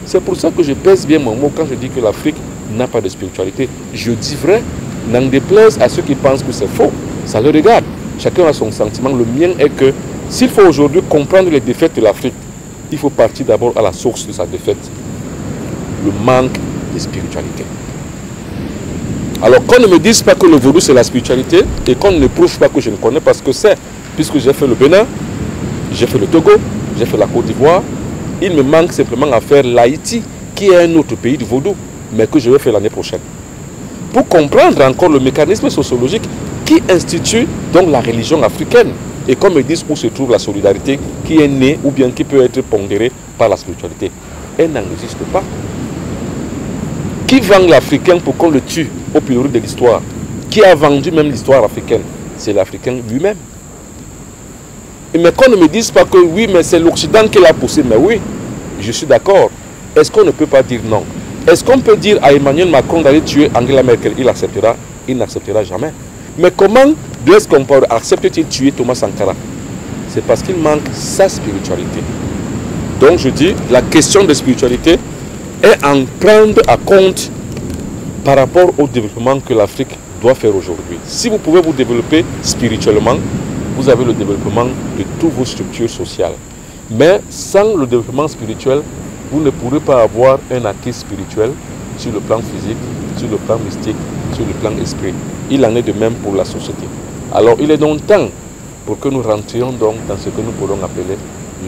C'est pour ça que je pèse bien mon mot quand je dis que l'Afrique n'a pas de spiritualité. Je dis vrai, n'en déplaise à ceux qui pensent que c'est faux. Ça le regarde. Chacun a son sentiment. Le mien est que s'il faut aujourd'hui comprendre les défaites de l'Afrique, il faut partir d'abord à la source de sa défaite. Le manque de spiritualité. Alors qu'on ne me dise pas que le vaudou c'est la spiritualité et qu'on ne prouve pas que je ne connais pas ce que c'est, puisque j'ai fait le Bénin, j'ai fait le Togo, j'ai fait la Côte d'Ivoire, il me manque simplement à faire l'Haïti, qui est un autre pays du vaudou, mais que je vais faire l'année prochaine. Pour comprendre encore le mécanisme sociologique qui institue donc la religion africaine, et qu'on me dise où se trouve la solidarité qui est née ou bien qui peut être pondérée par la spiritualité. Elle n'existe pas. Qui vend l'Africain pour qu'on le tue au pilori de l'histoire? Qui a vendu même l'histoire africaine? C'est l'Africain lui-même. Mais qu'on ne me dise pas que oui, mais c'est l'Occident qui l'a poussé. Mais oui, je suis d'accord. Est-ce qu'on ne peut pas dire non? Est-ce qu'on peut dire à Emmanuel Macron d'aller tuer Angela Merkel? Il acceptera? Il n'acceptera jamais. Mais comment Blaise Compaoré accepte-t-il tuer Thomas Sankara? C'est parce qu'il manque sa spiritualité. Donc je dis, la question de spiritualité est en prendre à compte par rapport au développement que l'Afrique doit faire aujourd'hui. Si vous pouvez vous développer spirituellement, vous avez le développement de toutes vos structures sociales. Mais sans le développement spirituel, vous ne pourrez pas avoir un acquis spirituel sur le plan physique, sur le plan mystique, sur le plan esprit. Il en est de même pour la société. Alors il est donc temps pour que nous rentrions donc dans ce que nous pourrons appeler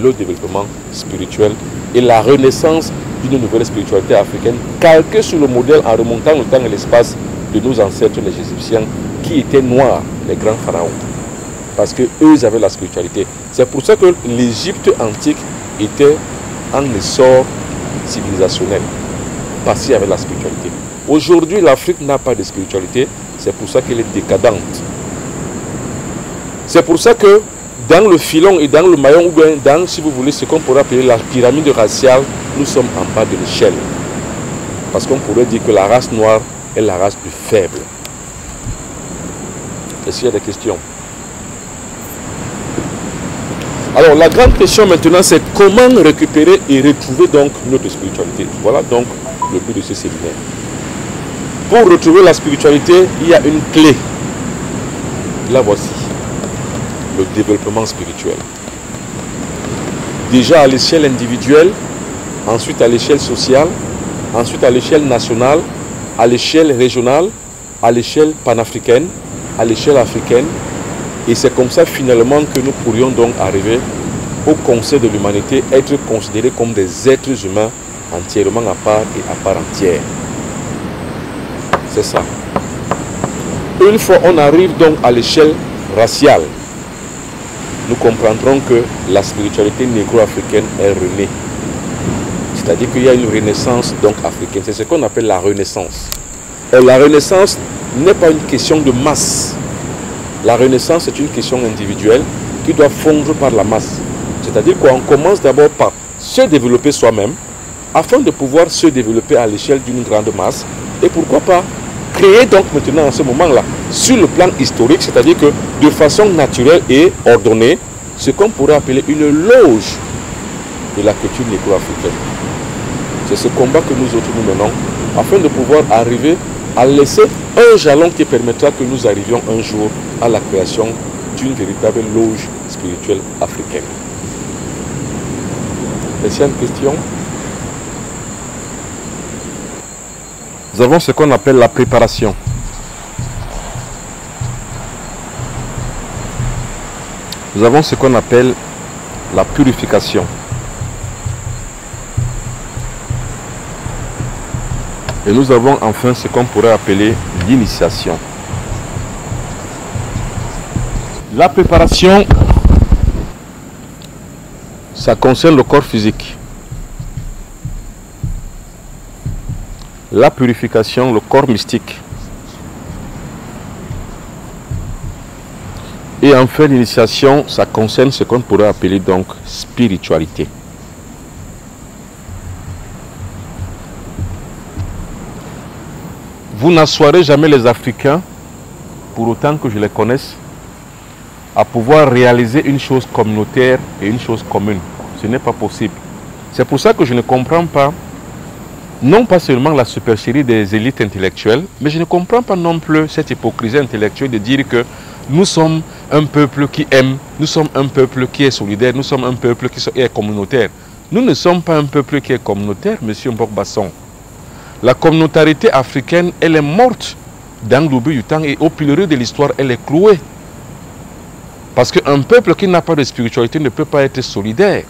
le développement spirituel et la renaissance d'une nouvelle spiritualité africaine calquée sur le modèle en remontant le temps et l'espace de nos ancêtres les Égyptiens qui étaient noirs, les grands pharaons. Parce qu'eux avaient la spiritualité. C'est pour ça que l'Égypte antique était en essor civilisationnel. Parce qu'il y avait la spiritualité. Aujourd'hui, l'Afrique n'a pas de spiritualité. C'est pour ça qu'elle est décadente. C'est pour ça que dans le filon et dans le maillon, ou bien dans, si vous voulez, ce qu'on pourrait appeler la pyramide raciale, nous sommes en bas de l'échelle. Parce qu'on pourrait dire que la race noire est la race plus faible. Est-ce qu'il y a des questions? Alors, la grande question maintenant, c'est comment récupérer et retrouver donc notre spiritualité. Voilà donc le but de ce séminaire. Pour retrouver la spiritualité, il y a une clé. La voici. Le développement spirituel. Déjà à l'échelle individuelle, ensuite à l'échelle sociale, ensuite à l'échelle nationale, à l'échelle régionale, à l'échelle panafricaine, à l'échelle africaine. Et c'est comme ça finalement que nous pourrions donc arriver au Conseil de l'humanité, être considérés comme des êtres humains entièrement à part et à part entière. C'est ça. Une fois on arrive donc à l'échelle raciale, nous comprendrons que la spiritualité négro-africaine est renée. C'est-à-dire qu'il y a une renaissance donc africaine. C'est ce qu'on appelle la renaissance. Et la renaissance n'est pas une question de masse. La renaissance est une question individuelle qui doit fondre par la masse. C'est-à-dire qu'on commence d'abord par se développer soi-même afin de pouvoir se développer à l'échelle d'une grande masse. Et pourquoi pas créer donc maintenant en ce moment-là, sur le plan historique, c'est-à-dire que de façon naturelle et ordonnée, ce qu'on pourrait appeler une loge de la culture négro-africaine. C'est ce combat que nous autres nous menons afin de pouvoir arriver à laisser un jalon qui permettra que nous arrivions un jour à la création d'une véritable loge spirituelle africaine. Est-ce qu'il y a une question? Nous avons ce qu'on appelle la préparation. Nous avons ce qu'on appelle la purification. Et nous avons enfin ce qu'on pourrait appeler l'initiation. La préparation, ça concerne le corps physique. La purification, le corps mystique. Et enfin, l'initiation, ça concerne ce qu'on pourrait appeler donc spiritualité. Vous n'assoirez jamais les Africains, pour autant que je les connaisse, à pouvoir réaliser une chose communautaire et une chose commune. Ce n'est pas possible. C'est pour ça que je ne comprends pas, non pas seulement la supercherie des élites intellectuelles, mais je ne comprends pas non plus cette hypocrisie intellectuelle de dire que nous sommes un peuple qui aime, nous sommes un peuple qui est solidaire, nous sommes un peuple qui est communautaire. Nous ne sommes pas un peuple qui est communautaire, monsieur Mbok-Basson. La communautarité africaine, elle est morte dans l'oubli du temps et au pilori de l'histoire, elle est clouée. Parce qu'un peuple qui n'a pas de spiritualité ne peut pas être solidaire.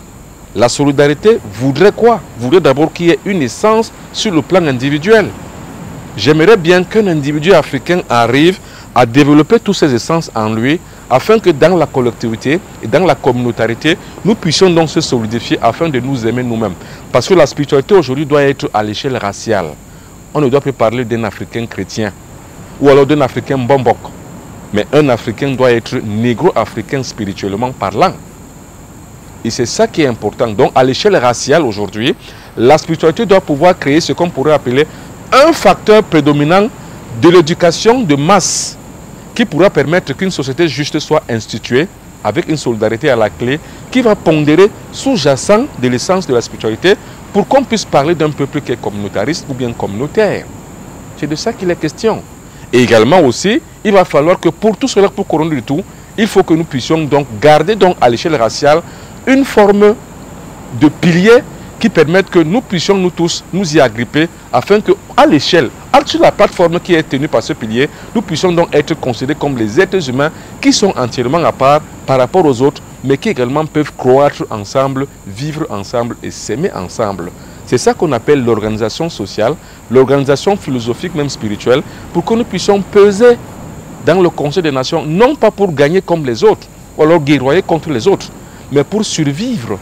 La solidarité voudrait quoi? Voudrait d'abord qu'il y ait une essence sur le plan individuel. J'aimerais bien qu'un individu africain arrive à développer toutes ces essences en lui afin que dans la collectivité et dans la communautarité, nous puissions donc se solidifier afin de nous aimer nous-mêmes. Parce que la spiritualité aujourd'hui doit être à l'échelle raciale. On ne doit plus parler d'un Africain chrétien ou alors d'un Africain bombok. Mais un Africain doit être négro-africain spirituellement parlant. Et c'est ça qui est important. Donc à l'échelle raciale aujourd'hui, la spiritualité doit pouvoir créer ce qu'on pourrait appeler un facteur prédominant de l'éducation de masse qui pourra permettre qu'une société juste soit instituée avec une solidarité à la clé qui va pondérer sous-jacent de l'essence de la spiritualité pour qu'on puisse parler d'un peuple qui est communautariste ou bien communautaire. C'est de ça qu'il est question. Et également aussi, il va falloir que pour tout cela, pour couronner du tout, il faut que nous puissions donc garder donc à l'échelle raciale une forme de pilier qui permettent que nous puissions nous tous nous y agripper afin que, à l'échelle, sur la plateforme qui est tenue par ce pilier, nous puissions donc être considérés comme les êtres humains qui sont entièrement à part par rapport aux autres, mais qui également peuvent croître ensemble, vivre ensemble et s'aimer ensemble. C'est ça qu'on appelle l'organisation sociale, l'organisation philosophique, même spirituelle, pour que nous puissions peser dans le Conseil des Nations, non pas pour gagner comme les autres, ou alors guerroyer contre les autres, mais pour survivre.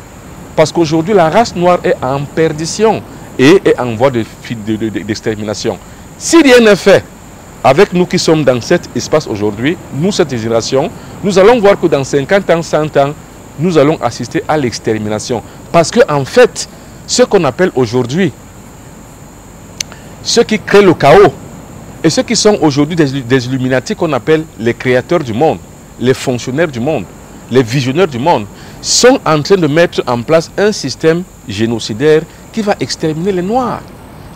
Parce qu'aujourd'hui, la race noire est en perdition et est en voie d'extermination. Si rien n'est fait avec nous qui sommes dans cet espace aujourd'hui, nous, cette génération, nous allons voir que dans 50 ans, 100 ans, nous allons assister à l'extermination. Parce qu'en fait, ce qu'on appelle aujourd'hui, ceux qui créent le chaos, et ceux qui sont aujourd'hui des Illuminati qu'on appelle les créateurs du monde, les fonctionnaires du monde, les visionnaires du monde, sont en train de mettre en place un système génocidaire qui va exterminer les Noirs.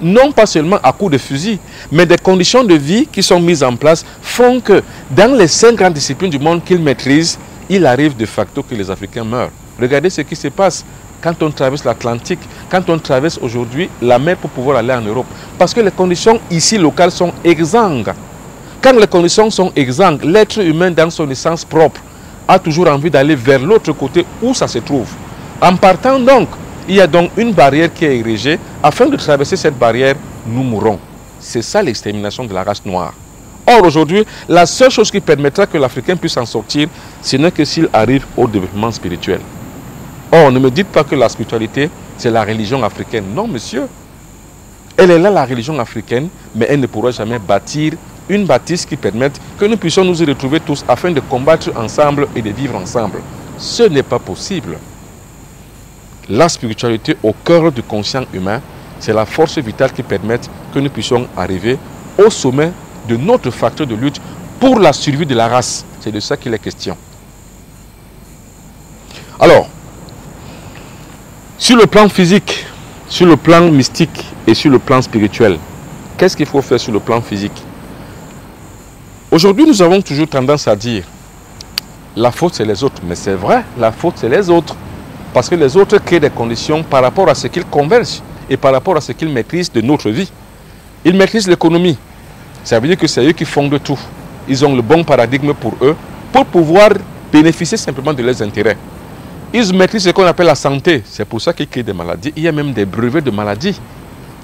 Non pas seulement à coups de fusil, mais des conditions de vie qui sont mises en place font que dans les 5 grandes disciplines du monde qu'ils maîtrisent, il arrive de facto que les Africains meurent. Regardez ce qui se passe quand on traverse l'Atlantique, quand on traverse aujourd'hui la mer pour pouvoir aller en Europe. Parce que les conditions ici locales sont exsangues. Quand les conditions sont exsangues, l'être humain dans son essence propre a toujours envie d'aller vers l'autre côté où ça se trouve. En partant donc, il y a donc une barrière qui est érigée. Afin de traverser cette barrière, nous mourrons. C'est ça l'extermination de la race noire. Or aujourd'hui, la seule chose qui permettra que l'Africain puisse en sortir, ce n'est que s'il arrive au développement spirituel. Or, ne me dites pas que la spiritualité, c'est la religion africaine. Non, monsieur. Elle est là, la religion africaine, mais elle ne pourra jamais bâtir une bâtisse qui permette que nous puissions nous y retrouver tous afin de combattre ensemble et de vivre ensemble. Ce n'est pas possible. La spiritualité au cœur du conscient humain, c'est la force vitale qui permet que nous puissions arriver au sommet de notre facteur de lutte pour la survie de la race. C'est de ça qu'il est question. Alors, sur le plan physique, sur le plan mystique et sur le plan spirituel, qu'est-ce qu'il faut faire sur le plan physique? Aujourd'hui, nous avons toujours tendance à dire la faute c'est les autres. Mais c'est vrai, la faute c'est les autres. Parce que les autres créent des conditions par rapport à ce qu'ils convergent et par rapport à ce qu'ils maîtrisent de notre vie. Ils maîtrisent l'économie. Ça veut dire que c'est eux qui font de tout. Ils ont le bon paradigme pour eux, pour pouvoir bénéficier simplement de leurs intérêts. Ils maîtrisent ce qu'on appelle la santé. C'est pour ça qu'ils créent des maladies. Il y a même des brevets de maladies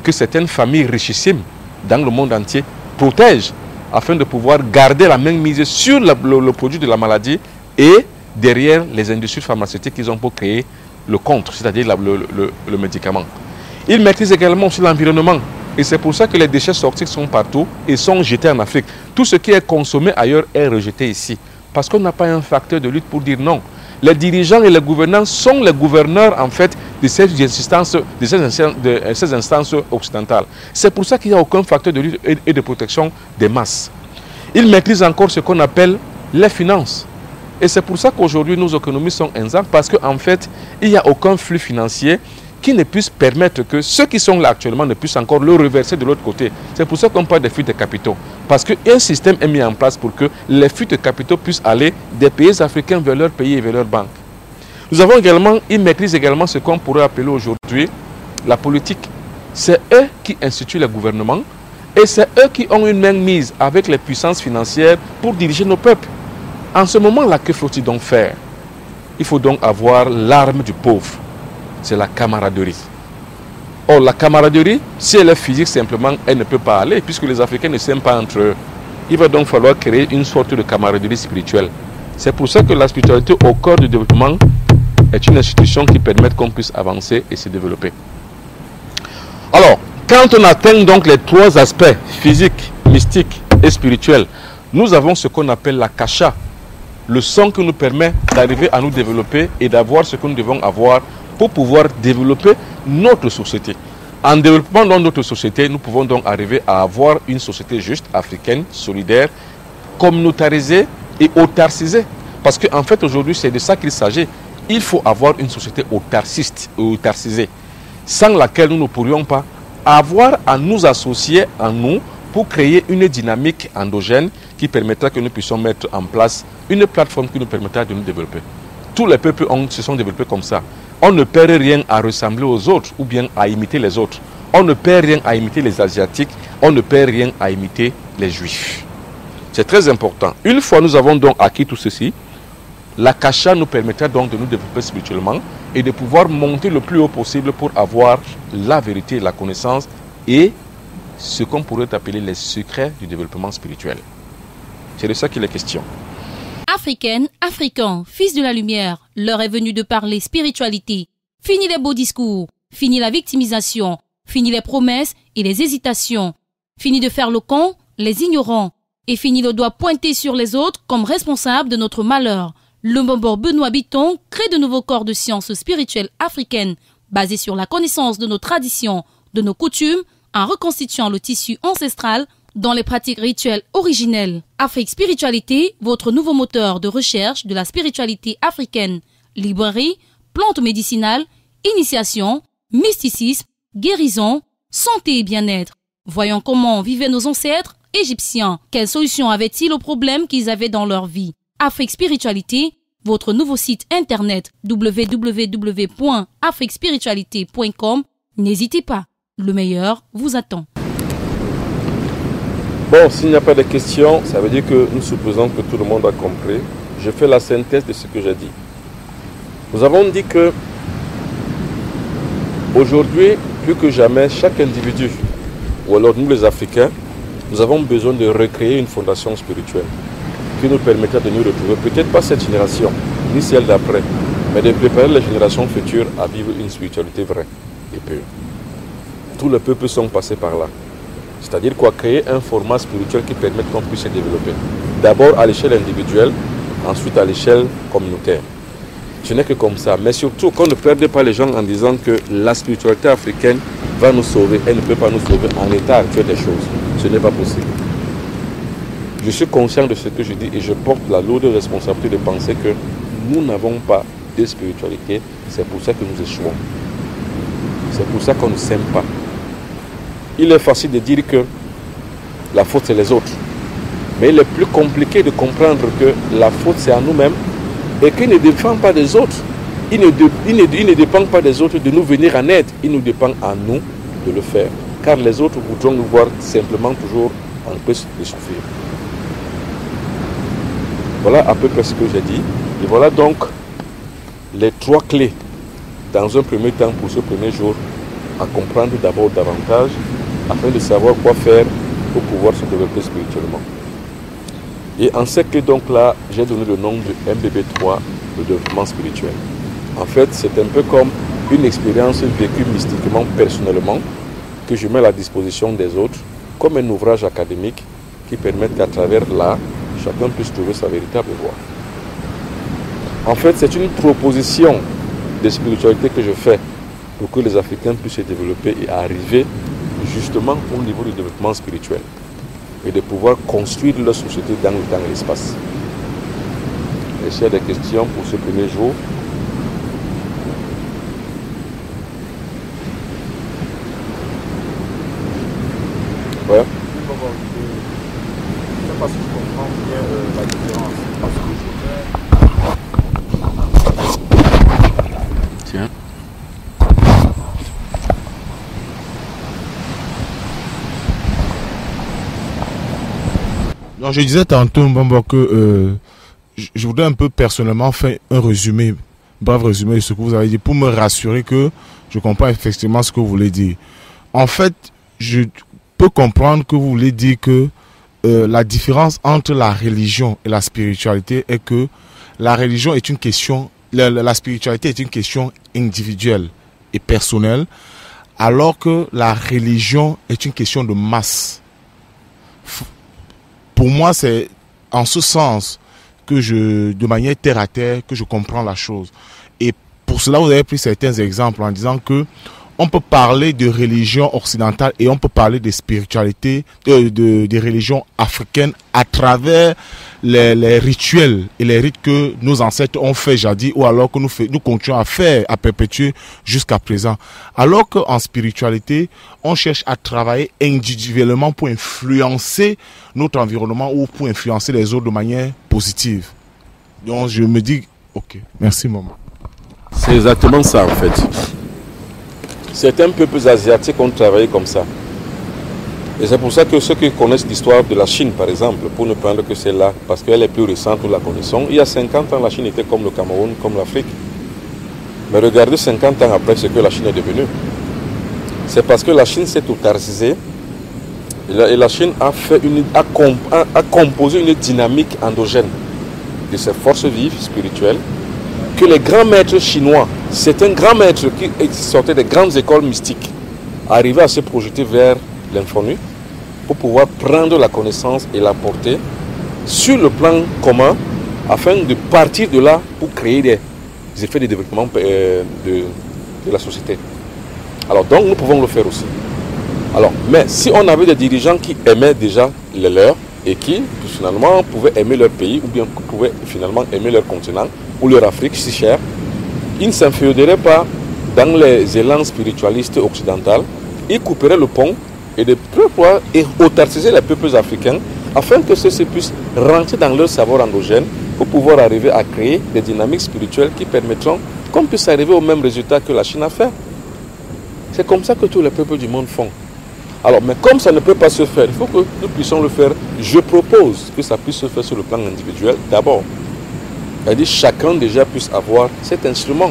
que certaines familles richissimes dans le monde entier protègent afin de pouvoir garder la main mise sur le produit de la maladie et derrière les industries pharmaceutiques qu'ils ont pour créer le contre, c'est-à-dire le médicament. Ils maîtrisent également aussi l'environnement. Et c'est pour ça que les déchets sortis sont partout et sont jetés en Afrique. Tout ce qui est consommé ailleurs est rejeté ici. Parce qu'on n'a pas un facteur de lutte pour dire non. Les dirigeants et les gouvernants sont les gouverneurs en fait de ces instances occidentales. C'est pour ça qu'il n'y a aucun facteur de lutte et de protection des masses. Ils maîtrisent encore ce qu'on appelle les finances. Et c'est pour ça qu'aujourd'hui nos économies sont exsangues parce qu'en fait il n'y a aucun flux financier qui ne puisse permettre que ceux qui sont là actuellement ne puissent encore le reverser de l'autre côté. C'est pour ça qu'on parle des fuites de capitaux. Parce qu'un système est mis en place pour que les fuites de capitaux puissent aller des pays africains vers leur pays et vers leurs banques. Nous avons également, ils maîtrisent également ce qu'on pourrait appeler aujourd'hui la politique. C'est eux qui instituent le gouvernement et c'est eux qui ont une main mise avec les puissances financières pour diriger nos peuples. En ce moment-là, que faut-il donc faire? Il faut donc avoir l'arme du pauvre. C'est la camaraderie. Or, la camaraderie, si elle est physique simplement, elle ne peut pas aller, puisque les Africains ne s'aiment pas entre eux. Il va donc falloir créer une sorte de camaraderie spirituelle. C'est pour ça que la spiritualité au cœur du développement est une institution qui permet qu'on puisse avancer et se développer. Alors, quand on atteint donc les 3 aspects, physique, mystique et spirituel, nous avons ce qu'on appelle la kasha, le son qui nous permet d'arriver à nous développer et d'avoir ce que nous devons avoir pour pouvoir développer notre société. En développant dans notre société, nous pouvons donc arriver à avoir une société juste, africaine, solidaire, communautarisée et autarcisée. Parce qu'en fait, aujourd'hui, c'est de ça qu'il s'agit. Il faut avoir une société autarciste et autarcisée, sans laquelle nous ne pourrions pas avoir à nous associer en nous pour créer une dynamique endogène qui permettra que nous puissions mettre en place une plateforme qui nous permettra de nous développer. Tous les peuples se sont développés comme ça. On ne perd rien à ressembler aux autres ou bien à imiter les autres. On ne perd rien à imiter les Asiatiques. On ne perd rien à imiter les Juifs. C'est très important. Une fois nous avons donc acquis tout ceci, la Kasha nous permettra donc de nous développer spirituellement et de pouvoir monter le plus haut possible pour avoir la vérité, la connaissance et ce qu'on pourrait appeler les secrets du développement spirituel. C'est de ça qu'il est question.
Africaines, Africains, fils de la lumière, l'heure est venue de parler spiritualité. Fini les beaux discours, fini la victimisation, fini les promesses et les hésitations, fini de faire le con, les ignorants, et fini le doigt pointé sur les autres comme responsables de notre malheur. Le Mbombo Benoît Bitton crée de nouveaux corps de sciences spirituelles africaines basés sur la connaissance de nos traditions, de nos coutumes, en reconstituant le tissu ancestral dans les pratiques rituelles originelles. Afrique Spiritualité, votre nouveau moteur de recherche de la spiritualité africaine. Librairie, plantes médicinales, initiation, mysticisme, guérison, santé et bien-être. Voyons comment vivaient nos ancêtres égyptiens. Quelles solutions avaient-ils aux problèmes qu'ils avaient dans leur vie? Afrique Spiritualité, votre nouveau site internet www.afriquespiritualité.com. N'hésitez pas, le meilleur vous attend.
Bon, s'il n'y a pas de questions, ça veut dire que nous supposons que tout le monde a compris. Je fais la synthèse de ce que j'ai dit. Nous avons dit que aujourd'hui, plus que jamais, chaque individu, ou alors nous les Africains, nous avons besoin de recréer une fondation spirituelle qui nous permettra de nous retrouver, peut-être pas cette génération, ni celle d'après, mais de préparer les générations futures à vivre une spiritualité vraie et pure. Tous les peuples sont passés par là. C'est-à-dire quoi, créer un format spirituel qui permette qu'on puisse se développer. D'abord à l'échelle individuelle, ensuite à l'échelle communautaire. Ce n'est que comme ça. Mais surtout, qu'on ne perde pas les gens en disant que la spiritualité africaine va nous sauver. Elle ne peut pas nous sauver en l'état actuel des choses. Ce n'est pas possible. Je suis conscient de ce que je dis et je porte la lourde responsabilité de penser que nous n'avons pas de spiritualité. C'est pour ça que nous échouons. C'est pour ça qu'on ne s'aime pas. Il est facile de dire que la faute c'est les autres. Mais il est plus compliqué de comprendre que la faute c'est à nous-mêmes et qu'il ne dépend pas des autres. Il ne dépend pas des autres de nous venir en aide. Il nous dépend à nous de le faire. Car les autres voudront nous voir simplement toujours en peu de souffrir. Voilà à peu près ce que j'ai dit. Et voilà donc les trois clés dans un premier temps pour ce premier jour à comprendre d'abord davantage afin de savoir quoi faire pour pouvoir se développer spirituellement. Et en ces clés donc là, j'ai donné le nom de MBB3, le développement spirituel. En fait, c'est un peu comme une expérience vécue mystiquement, personnellement, que je mets à la disposition des autres, comme un ouvrage académique qui permet qu'à travers là, chacun puisse trouver sa véritable voie. En fait, c'est une proposition de spiritualité que je fais pour que les Africains puissent se développer et arriver justement au niveau du développement spirituel et de pouvoir construire leur société dans le temps et l'espace. Et s'il y a des questions pour ce premier jour, ouais.
Je ne sais pas si je comprends bien la différence. Parce que
Tiens.
non, je disais tantôt, Mbombo, que je voudrais un peu personnellement faire un résumé, bref résumé de ce que vous avez dit, pour me rassurer que je comprends effectivement ce que vous voulez dire. En fait, je peux comprendre que vous voulez dire que la différence entre la religion et la spiritualité est que la religion est une question, la spiritualité est une question individuelle et personnelle, alors que la religion est une question de masse. Pour moi, c'est en ce sens que de manière terre à terre, que je comprends la chose. Et pour cela, vous avez pris certains exemples en disant que on peut parler de religion occidentale et on peut parler de spiritualité, des religions africaines à travers les rituels et les rites que nos ancêtres ont fait jadis ou alors que nous continuons à faire, à perpétuer jusqu'à présent. Alors qu'en spiritualité, on cherche à travailler individuellement pour influencer notre environnement ou pour influencer les autres de manière positive. Donc je me dis, ok, merci maman.
C'est exactement ça en fait. Certains peuples asiatiques ont travaillé comme ça. Et c'est pour ça que ceux qui connaissent l'histoire de la Chine, par exemple, pour ne prendre que celle-là, parce qu'elle est plus récente, nous la connaissons, il y a 50 ans, la Chine était comme le Cameroun, comme l'Afrique. Mais regardez 50 ans après ce que la Chine est devenue. C'est parce que la Chine s'est autarcisée et la Chine a composé une dynamique endogène de ses forces vives spirituelles que les grands maîtres chinois, c'est un grand maître qui sortait des grandes écoles mystiques, arrivaient à se projeter vers l'infini pour pouvoir prendre la connaissance et la porter sur le plan commun afin de partir de là pour créer des effets de développement de la société. Alors donc nous pouvons le faire aussi. Alors, mais si on avait des dirigeants qui aimaient déjà les leurs et qui finalement pouvaient aimer leur pays ou bien pouvaient finalement aimer leur continent ou leur Afrique si chère, ils ne s'inféoderaient pas dans les élans spiritualistes occidentaux, ils couperaient le pont et de pouvoir autarciser les peuples africains afin que ceux-ci puissent rentrer dans leur savoir endogène pour pouvoir arriver à créer des dynamiques spirituelles qui permettront qu'on puisse arriver au même résultat que la Chine a fait. C'est comme ça que tous les peuples du monde font. Alors, mais comme ça ne peut pas se faire, il faut que nous puissions le faire. Je propose que ça puisse se faire sur le plan individuel d'abord. C'est-à-dire chacun déjà puisse avoir cet instrument.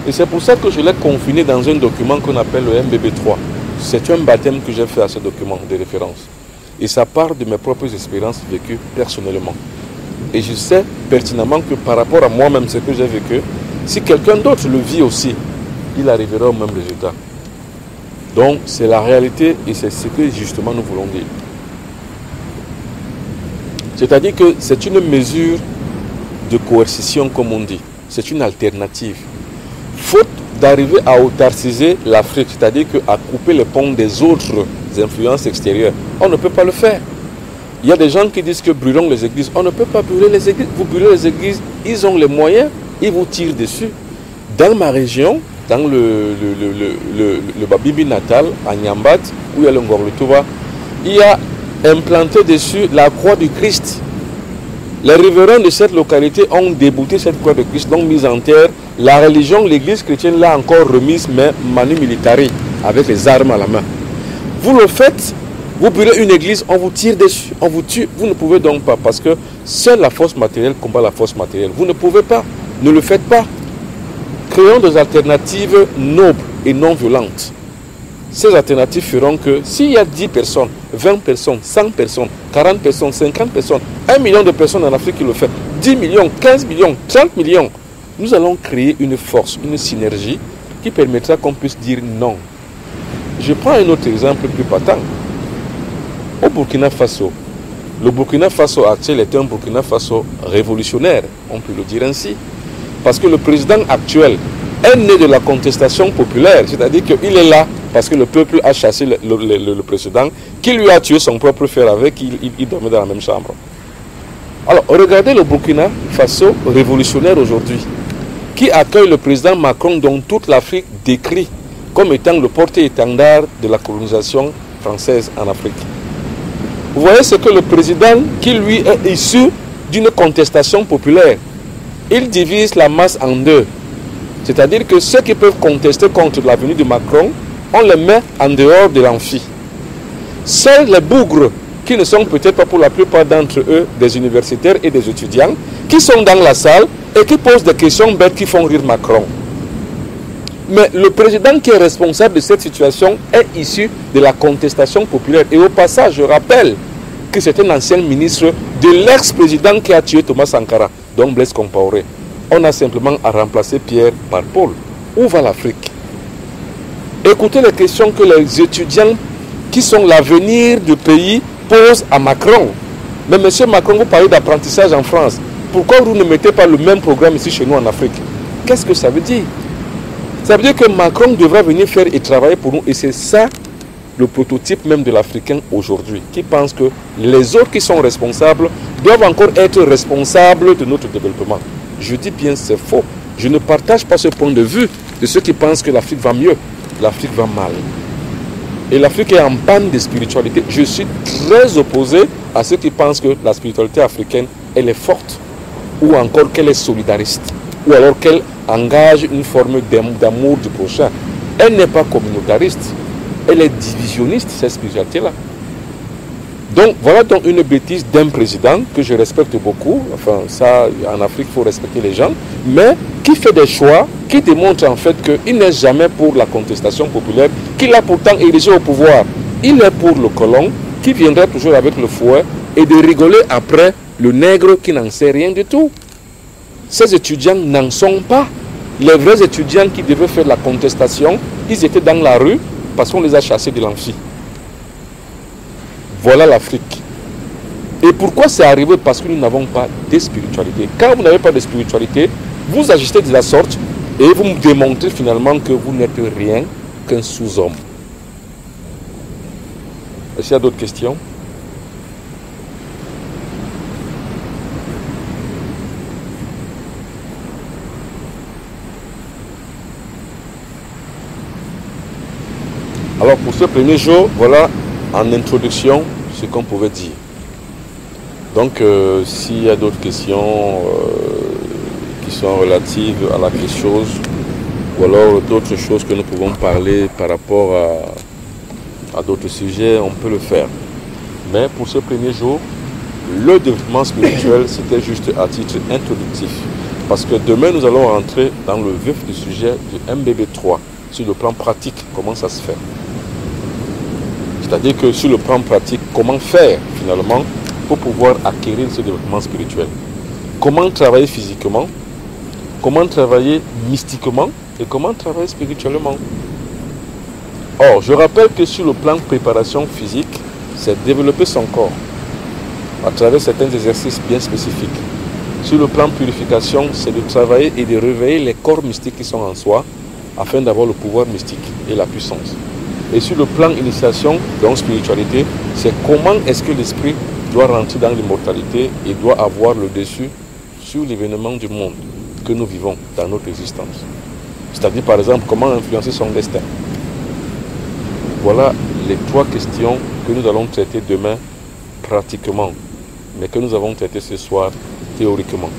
Et c'est pour ça que je l'ai confiné dans un document qu'on appelle le MBB3. C'est un baptême que j'ai fait à ce document de référence. Et ça part de mes propres expériences vécues personnellement. Et je sais pertinemment que par rapport à moi-même, ce que j'ai vécu, si quelqu'un d'autre le vit aussi, il arrivera au même résultat. Donc c'est la réalité et c'est ce que justement nous voulons dire. C'est-à-dire que c'est une mesure de coercition comme on dit. C'est une alternative. Faute d'arriver à autarciser l'Afrique, c'est-à-dire à couper les ponts des autres influences extérieures, on ne peut pas le faire. Il y a des gens qui disent que brûlons les églises. On ne peut pas brûler les églises. Vous brûlez les églises, ils ont les moyens, ils vous tirent dessus. Dans ma région, dans le Babibi natal, à Nyambat, où il y a le Ngorlutuba, il y a implanté dessus la croix du Christ. Les riverains de cette localité ont débouté cette croix de Christ, donc mise en terre. La religion, l'église chrétienne l'a encore remise, mais manu militari, avec les armes à la main. Vous le faites, vous brûlez une église, on vous tire dessus, on vous tue. Vous ne pouvez donc pas, parce que seule la force matérielle combat la force matérielle. Vous ne pouvez pas, ne le faites pas. Créons des alternatives nobles et non violentes. Ces alternatives feront que s'il y a 10 personnes, 20 personnes, 100 personnes, 40 personnes, 50 personnes, 1 million de personnes en Afrique qui le font, 10 millions, 15 millions, 30 millions, nous allons créer une force, une synergie qui permettra qu'on puisse dire non. Je prends un autre exemple plus patent. Au Burkina Faso, le Burkina Faso actuel est un Burkina Faso révolutionnaire, on peut le dire ainsi. Parce que le président actuel est né de la contestation populaire, c'est-à-dire qu'il est là parce que le peuple a chassé le précédent, qui lui a tué son propre frère avec qui il dormait dans la même chambre. Alors, regardez le Burkina Faso révolutionnaire aujourd'hui, qui accueille le président Macron dont toute l'Afrique décrit comme étant le porte-étendard de la colonisation française en Afrique. Vous voyez ce que le président, qui lui est issu d'une contestation populaire, il divise la masse en deux. C'est-à-dire que ceux qui peuvent contester contre la venue de Macron, on les met en dehors de l'amphi. Seuls les bougres, qui ne sont peut-être pas pour la plupart d'entre eux des universitaires et des étudiants, qui sont dans la salle et qui posent des questions bêtes qui font rire Macron. Mais le président qui est responsable de cette situation est issu de la contestation populaire. Et au passage, je rappelle que c'est un ancien ministre de l'ex-président qui a tué Thomas Sankara, donc Blaise Compaoré. On a simplement à remplacer Pierre par Paul. Où va l'Afrique? Écoutez les questions que les étudiants qui sont l'avenir du pays posent à Macron. Mais monsieur Macron, vous parlez d'apprentissage en France. Pourquoi vous ne mettez pas le même programme ici chez nous en Afrique? Qu'est-ce que ça veut dire? Ça veut dire que Macron devra venir faire et travailler pour nous. Et c'est ça le prototype même de l'Africain aujourd'hui, qui pense que les autres qui sont responsables doivent encore être responsables de notre développement. Je dis bien c'est faux. Je ne partage pas ce point de vue de ceux qui pensent que l'Afrique va mieux. L'Afrique va mal. Et l'Afrique est en panne de spiritualité. Je suis très opposé à ceux qui pensent que la spiritualité africaine, elle est forte, ou encore qu'elle est solidariste, ou alors qu'elle engage une forme d'amour du prochain. Elle n'est pas communautariste, elle est divisionniste, cette spiritualité-là. Donc voilà donc une bêtise d'un président que je respecte beaucoup. Enfin ça, en Afrique, il faut respecter les gens, mais qui fait des choix, qui démontre en fait qu'il n'est jamais pour la contestation populaire, qu'il a pourtant érigé au pouvoir. Il est pour le colon, qui viendrait toujours avec le fouet et de rigoler après le nègre qui n'en sait rien du tout. Ces étudiants n'en sont pas. Les vrais étudiants qui devaient faire la contestation, ils étaient dans la rue parce qu'on les a chassés de l'amphi. Voilà l'Afrique. Et pourquoi c'est arrivé? Parce que nous n'avons pas de spiritualité. Quand vous n'avez pas de spiritualité, vous agissez de la sorte et vous me démontrez finalement que vous n'êtes rien qu'un sous-homme. Est-ce qu'il y a d'autres questions? Alors pour ce premier jour, voilà en introduction ce qu'on pouvait dire. Donc s'il y a d'autres questions qui sont relatives à la chose, ou alors d'autres choses que nous pouvons parler par rapport à d'autres sujets, on peut le faire. Mais pour ce premier jour, le développement spirituel, c'était juste à titre introductif. Parce que demain, nous allons rentrer dans le vif du sujet du MBB3, sur le plan pratique, comment ça se fait. C'est-à-dire que sur le plan pratique, comment faire finalement pour pouvoir acquérir ce développement spirituel. Comment travailler physiquement, comment travailler mystiquement et comment travailler spirituellement. Or, je rappelle que sur le plan préparation physique, c'est développer son corps à travers certains exercices bien spécifiques. Sur le plan purification, c'est de travailler et de réveiller les corps mystiques qui sont en soi afin d'avoir le pouvoir mystique et la puissance. Et sur le plan initiation, donc spiritualité, c'est comment est-ce que l'esprit doit rentrer dans l'immortalité et doit avoir le dessus sur l'événement du monde que nous vivons dans notre existence. C'est-à-dire par exemple comment influencer son destin. Voilà les trois questions que nous allons traiter demain pratiquement, mais que nous avons traité ce soir théoriquement.